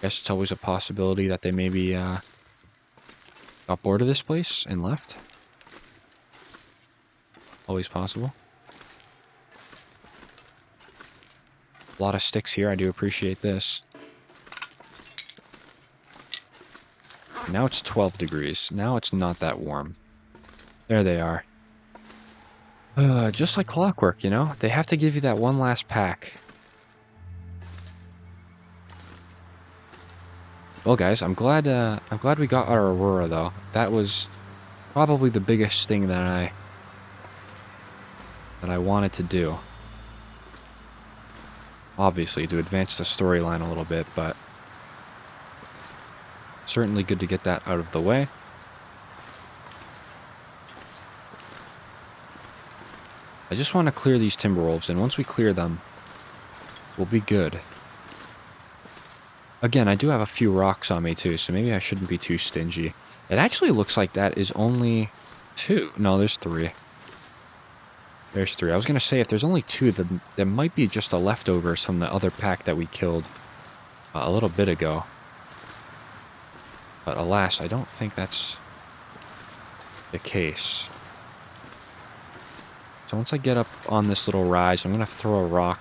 Guess it's always a possibility that they maybe got bored of this place and left. Always possible. A lot of sticks here. I do appreciate this. Now it's 12 degrees. Now it's not that warm. There they are. Just like clockwork, you know? They have to give you that one last pack. Well, guys, I'm glad we got our aurora, though. That was probably the biggest thing that I wanted to do. Obviously, to advance the storyline a little bit, but certainly good to get that out of the way. I just want to clear these timberwolves, and once we clear them, we'll be good. Again, I do have a few rocks on me too, so maybe I shouldn't be too stingy. It actually looks like that is only 2. No, there's 3. There's 3. I was going to say, if there's only 2, then there might be just the leftovers from the other pack that we killed a little bit ago. But alas, I don't think that's the case. So once I get up on this little rise, I'm going to throw a rock.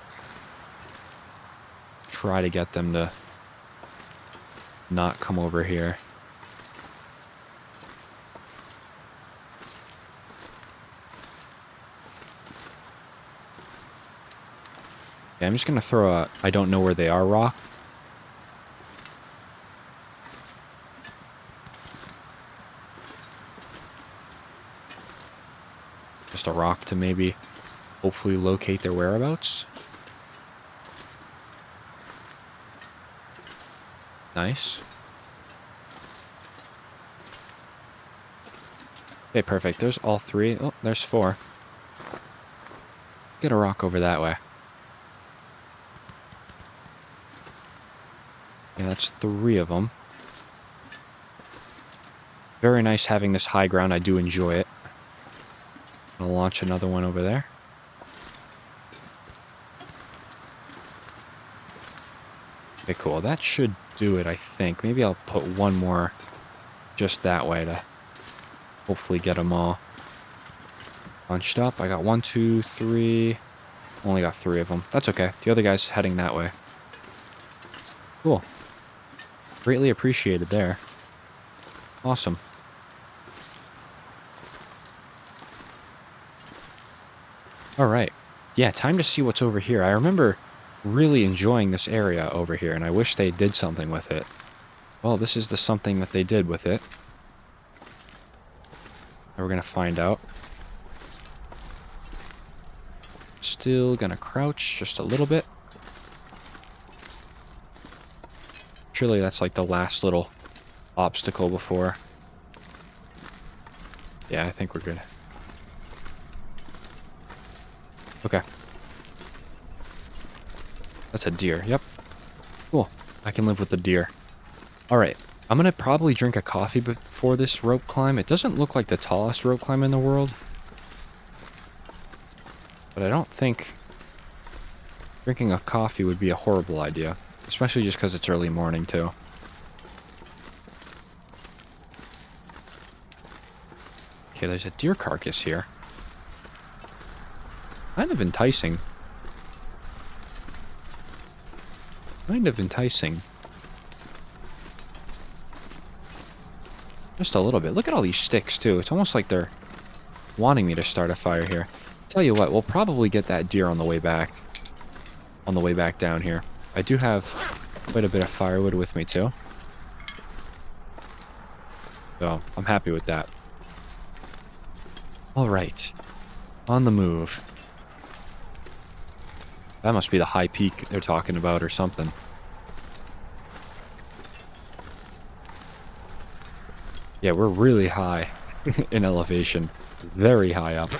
Try to get them to not come over here. Yeah, I'm just going to throw a I don't know where they are rock. Just a rock to maybe hopefully locate their whereabouts. Nice. Okay, perfect. There's all 3. Oh, there's 4. Get a rock over that way. Yeah, that's 3 of them. Very nice having this high ground. I do enjoy it. I'll launch another one over there. Okay, cool. That should do it, I think. Maybe I'll put one more just that way to hopefully get them all bunched up. I got 1, 2, 3. Only got 3 of them. That's okay. The other guy's heading that way. Cool. Greatly appreciated there. Awesome. Alright. Yeah, time to see what's over here. I remember really enjoying this area over here, and I wish they did something with it. Well, this is the something that they did with it. And we're going to find out. Still going to crouch just a little bit. Surely that's like the last little obstacle before. Yeah, I think we're good. Okay. That's a deer. Yep. Cool. I can live with the deer. Alright. I'm going to probably drink a coffee before this rope climb. It doesn't look like the tallest rope climb in the world. But I don't think drinking a coffee would be a horrible idea. Especially just because it's early morning, too. Okay, there's a deer carcass here. Kind of enticing. Kind of enticing. Just a little bit. Look at all these sticks, too. It's almost like they're wanting me to start a fire here. Tell you what, we'll probably get that deer on the way back. On the way back down here. I do have quite a bit of firewood with me, too. So, I'm happy with that. Alright. On the move. That must be the high peak they're talking about or something. Yeah, we're really high in elevation. Very high up.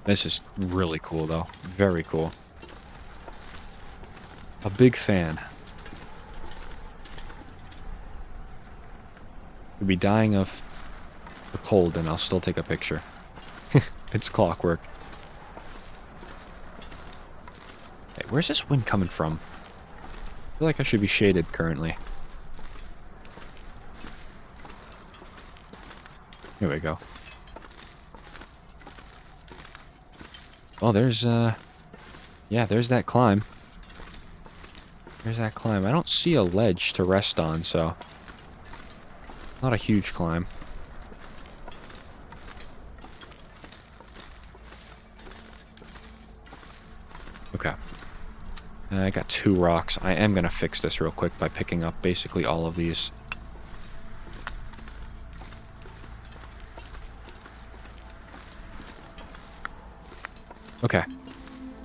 This is really cool, though. Very cool. A big fan. Could be dying of the cold, and I'll still take a picture. It's clockwork. Hey, where's this wind coming from? I feel like I should be shaded currently. Here we go. Oh, there's, yeah, there's that climb. There's that climb. I don't see a ledge to rest on, so... Not a huge climb. Okay. I got 2 rocks. I am going to fix this real quick by picking up basically all of these. Okay.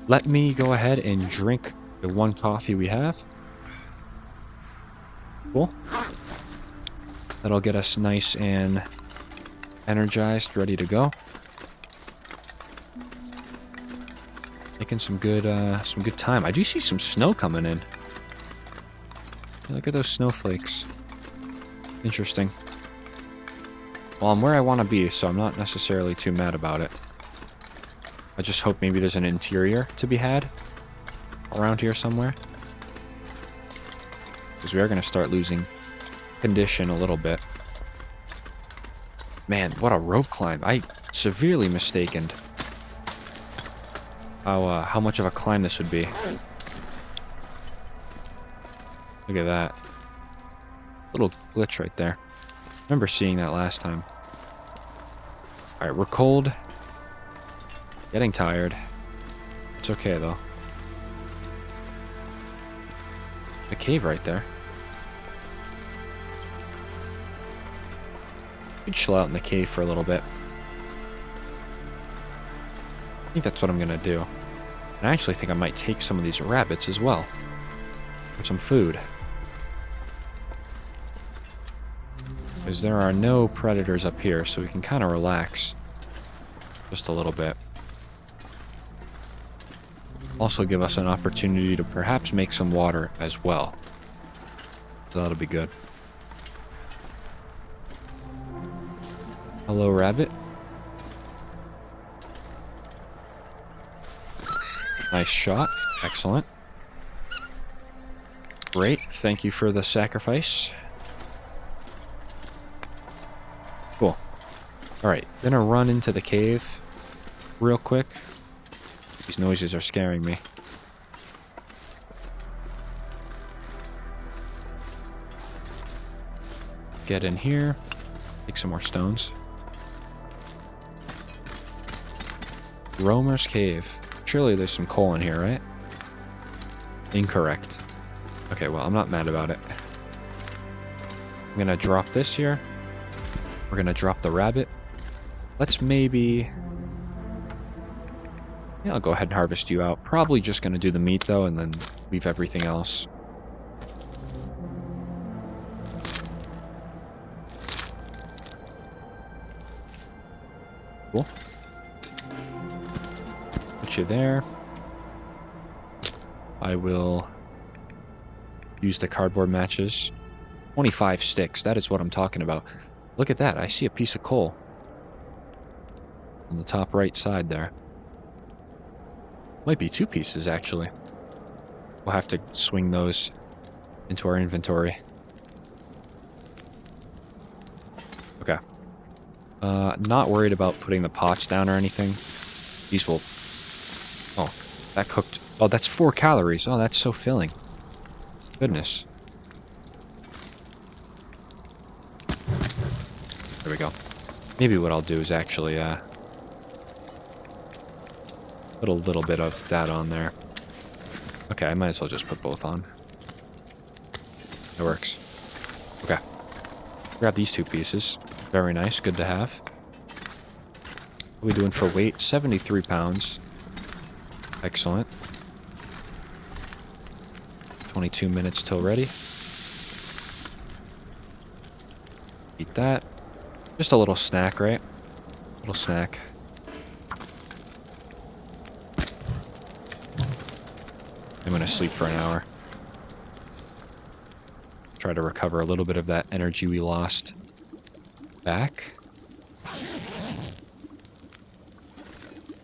Let me go ahead and drink the 1 coffee we have. Cool. That'll get us nice and energized, ready to go. Making some good time. I do see some snow coming in. Look at those snowflakes. Interesting. Well, I'm where I want to be, so I'm not necessarily too mad about it. I just hope maybe there's an interior to be had around here somewhere. Because we are going to start losing condition a little bit. Man, what a rope climb. I severely mistaken how much of a climb this would be. Look at that. Little glitch right there. Remember seeing that last time. Alright, we're cold. Getting tired. It's okay, though. A cave right there. We could chill out in the cave for a little bit. I think that's what I'm going to do. And I actually think I might take some of these rabbits as well. For some food. Because there are no predators up here, so we can kind of relax. Just a little bit. Also give us an opportunity to perhaps make some water as well. So that'll be good. Hello, rabbit. Nice shot. Excellent. Great. Thank you for the sacrifice. Cool. Alright, gonna run into the cave real quick. These noises are scaring me. Get in here. Take some more stones. Roamer's Cave. Surely there's some coal in here, right? Incorrect. Okay, well, I'm not mad about it. I'm gonna drop this here. We're gonna drop the rabbit. Let's maybe... Yeah, I'll go ahead and harvest you out. Probably just gonna do the meat, though, and then leave everything else. Cool. Put you there. I will use the cardboard matches. 25 sticks, that is what I'm talking about. Look at that, I see a piece of coal. On the top right side there. Might be 2 pieces, actually. We'll have to swing those into our inventory. Okay. Not worried about putting the pots down or anything. These will... Oh, that cooked... Oh, that's 4 calories. Oh, that's so filling. Goodness. There we go. Maybe what I'll do is actually, put a little bit of that on there. Okay, I might as well just put both on. It works. Okay. Grab these 2 pieces. Very nice, good to have. What are we doing for weight? 73 pounds. Excellent. 22 minutes till ready. Eat that. Just a little snack, right? Little snack. I'm gonna sleep for an hour. Try to recover a little bit of that energy we lost. Back.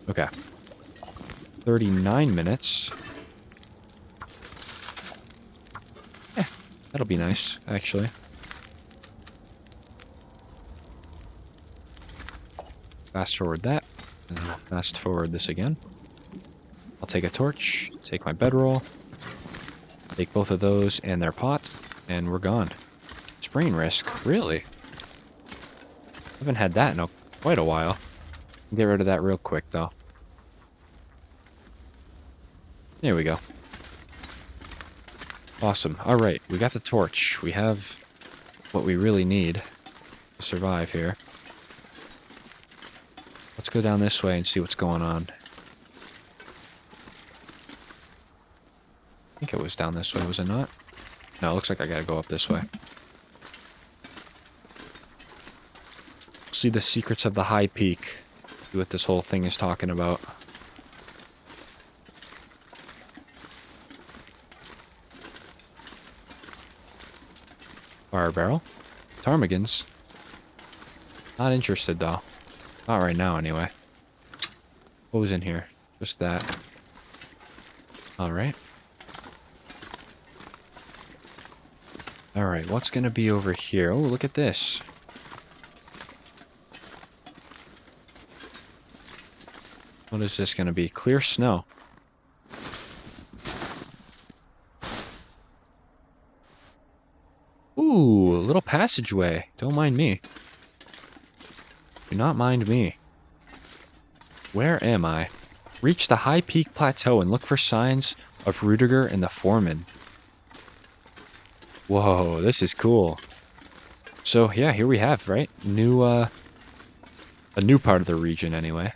Okay. 39 minutes. Yeah, that'll be nice, actually. Fast forward that, and then I'll fast forward this again. I'll take a torch, take my bedroll, take both of those and their pot, and we're gone. Sprain risk, really? Haven't had that in quite a while. Get rid of that real quick, though. There we go. Awesome. Alright, we got the torch. We have what we really need to survive here. Let's go down this way and see what's going on. I think it was down this way, was it not? No, it looks like I gotta go up this way. See the secrets of the high peak. See what this whole thing is talking about. Fire barrel. ptarmigans. Not interested, though. Not right now, anyway. What was in here? Just that. Alright. Alright, what's gonna be over here? Oh, look at this. What is this gonna be? Clear snow. Ooh, a little passageway. Don't mind me. Do not mind me. Where am I? Reach the high peak plateau and look for signs of Rudiger and the foreman. Whoa, this is cool. So, yeah, here we have, right? A new part of the region, anyway.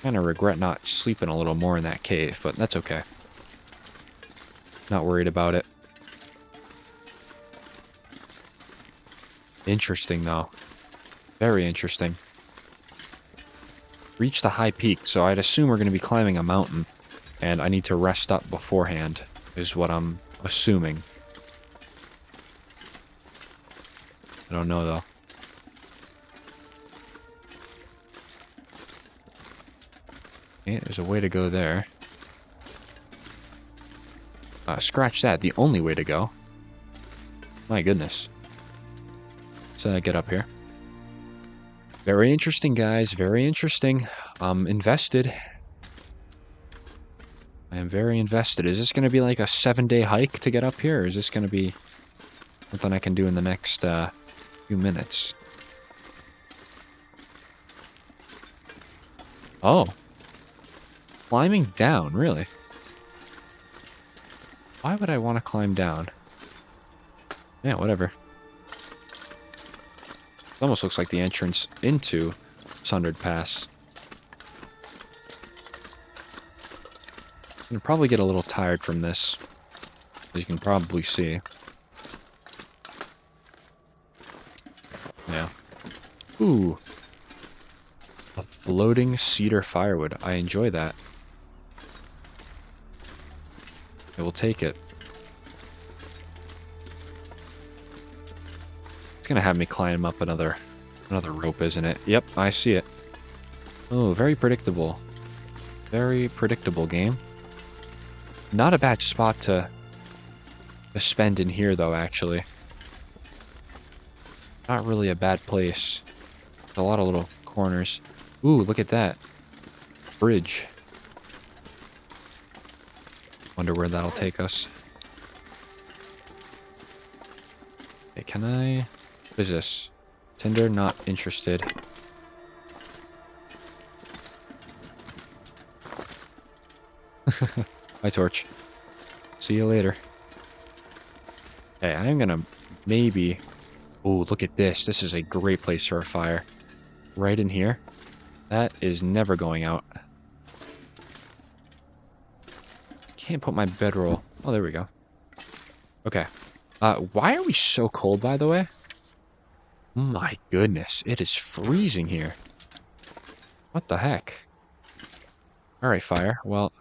Kind of regret not sleeping a little more in that cave, but that's okay. Not worried about it. Interesting, though. Very interesting. Reach the high peak, so I'd assume we're going to be climbing a mountain. And I need to rest up beforehand, is what I'm assuming. I don't know, though. Okay, there's a way to go there. Scratch that, the only way to go. My goodness. Let's get up here. Very interesting, guys. Very interesting. I'm invested. I am very invested. Is this going to be like a 7-day hike to get up here? Or is this going to be something I can do in the next few minutes? Oh. Climbing down, really? Why would I want to climb down? Yeah, whatever. It almost looks like the entrance into Sundered Pass. I'm gonna probably get a little tired from this, as you can probably see. Yeah. Ooh. A floating cedar firewood. I enjoy that. I will take it. It's gonna have me climb up another rope, isn't it? Yep, I see it. Oh, very predictable. Very predictable game. Not a bad spot to spend in here, though, actually. Not really a bad place. There's a lot of little corners. Ooh, look at that. Bridge. Wonder where that'll take us. Okay, can I... What is this? Tinder, not interested. My torch. See you later. Okay, I'm gonna maybe... Ooh, look at this. This is a great place for a fire. Right in here. That is never going out. Can't put my bedroll... Oh, there we go. Okay. Why are we so cold, by the way? My goodness, it is freezing here. What the heck? Alright, fire. Well,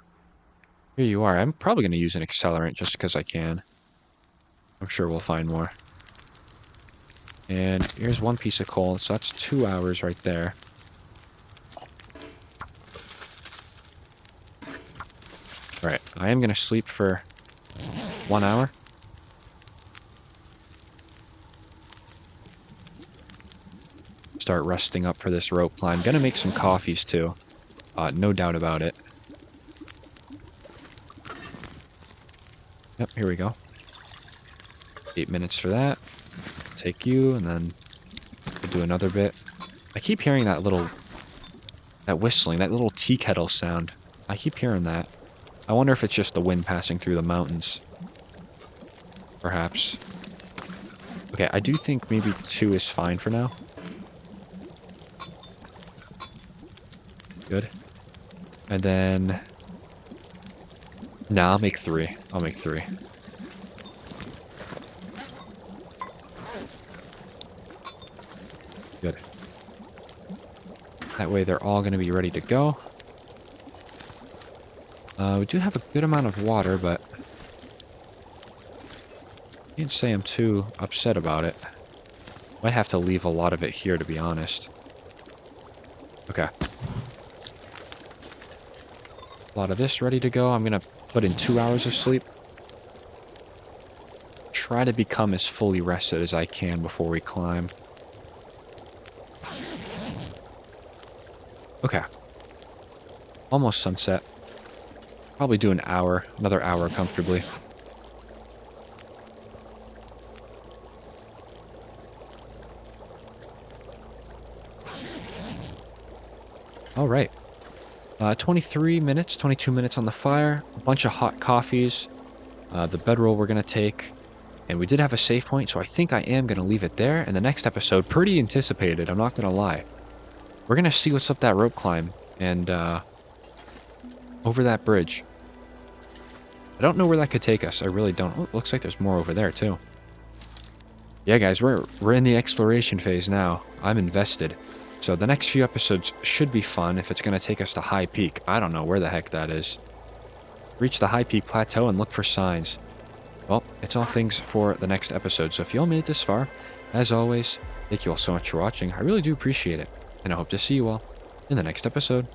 here you are. I'm probably going to use an accelerant just because I can. I'm sure we'll find more. And here's one piece of coal, so that's 2 hours right there. Alright, I am going to sleep for 1 hour. Start resting up for this rope climb. Gonna make some coffees too. No doubt about it. Yep, here we go. 8 minutes for that. Take you, and then we'll do another bit. I keep hearing that whistling, that little tea kettle sound. I keep hearing that. I wonder if it's just the wind passing through the mountains. Perhaps. Okay, I do think maybe 2 is fine for now. Good. And then... Nah, I'll make 3. I'll make 3. Good. That way they're all going to be ready to go. We do have a good amount of water, but... I can't say I'm too upset about it. Might have to leave a lot of it here, to be honest. Okay. A lot of this ready to go. I'm going to put in 2 hours of sleep. Try to become as fully rested as I can before we climb. Okay. Almost sunset. Probably do an hour, another hour comfortably. All right. 23 minutes, 22 minutes on the fire, a bunch of hot coffees, the bedroll we're going to take, and we did have a save point, so I think I am going to leave it there. And the next episode, pretty anticipated, I'm not going to lie. We're going to see what's up that rope climb and over that bridge. I don't know where that could take us. I really don't. Oh, looks like there's more over there, too. Yeah, guys, we're in the exploration phase now. I'm invested. So the next few episodes should be fun if it's going to take us to High Peak. I don't know where the heck that is. Reach the High Peak Plateau and look for signs. Well, it's all things for the next episode. So if you all made it this far, as always, thank you all so much for watching. I really do appreciate it. And I hope to see you all in the next episode.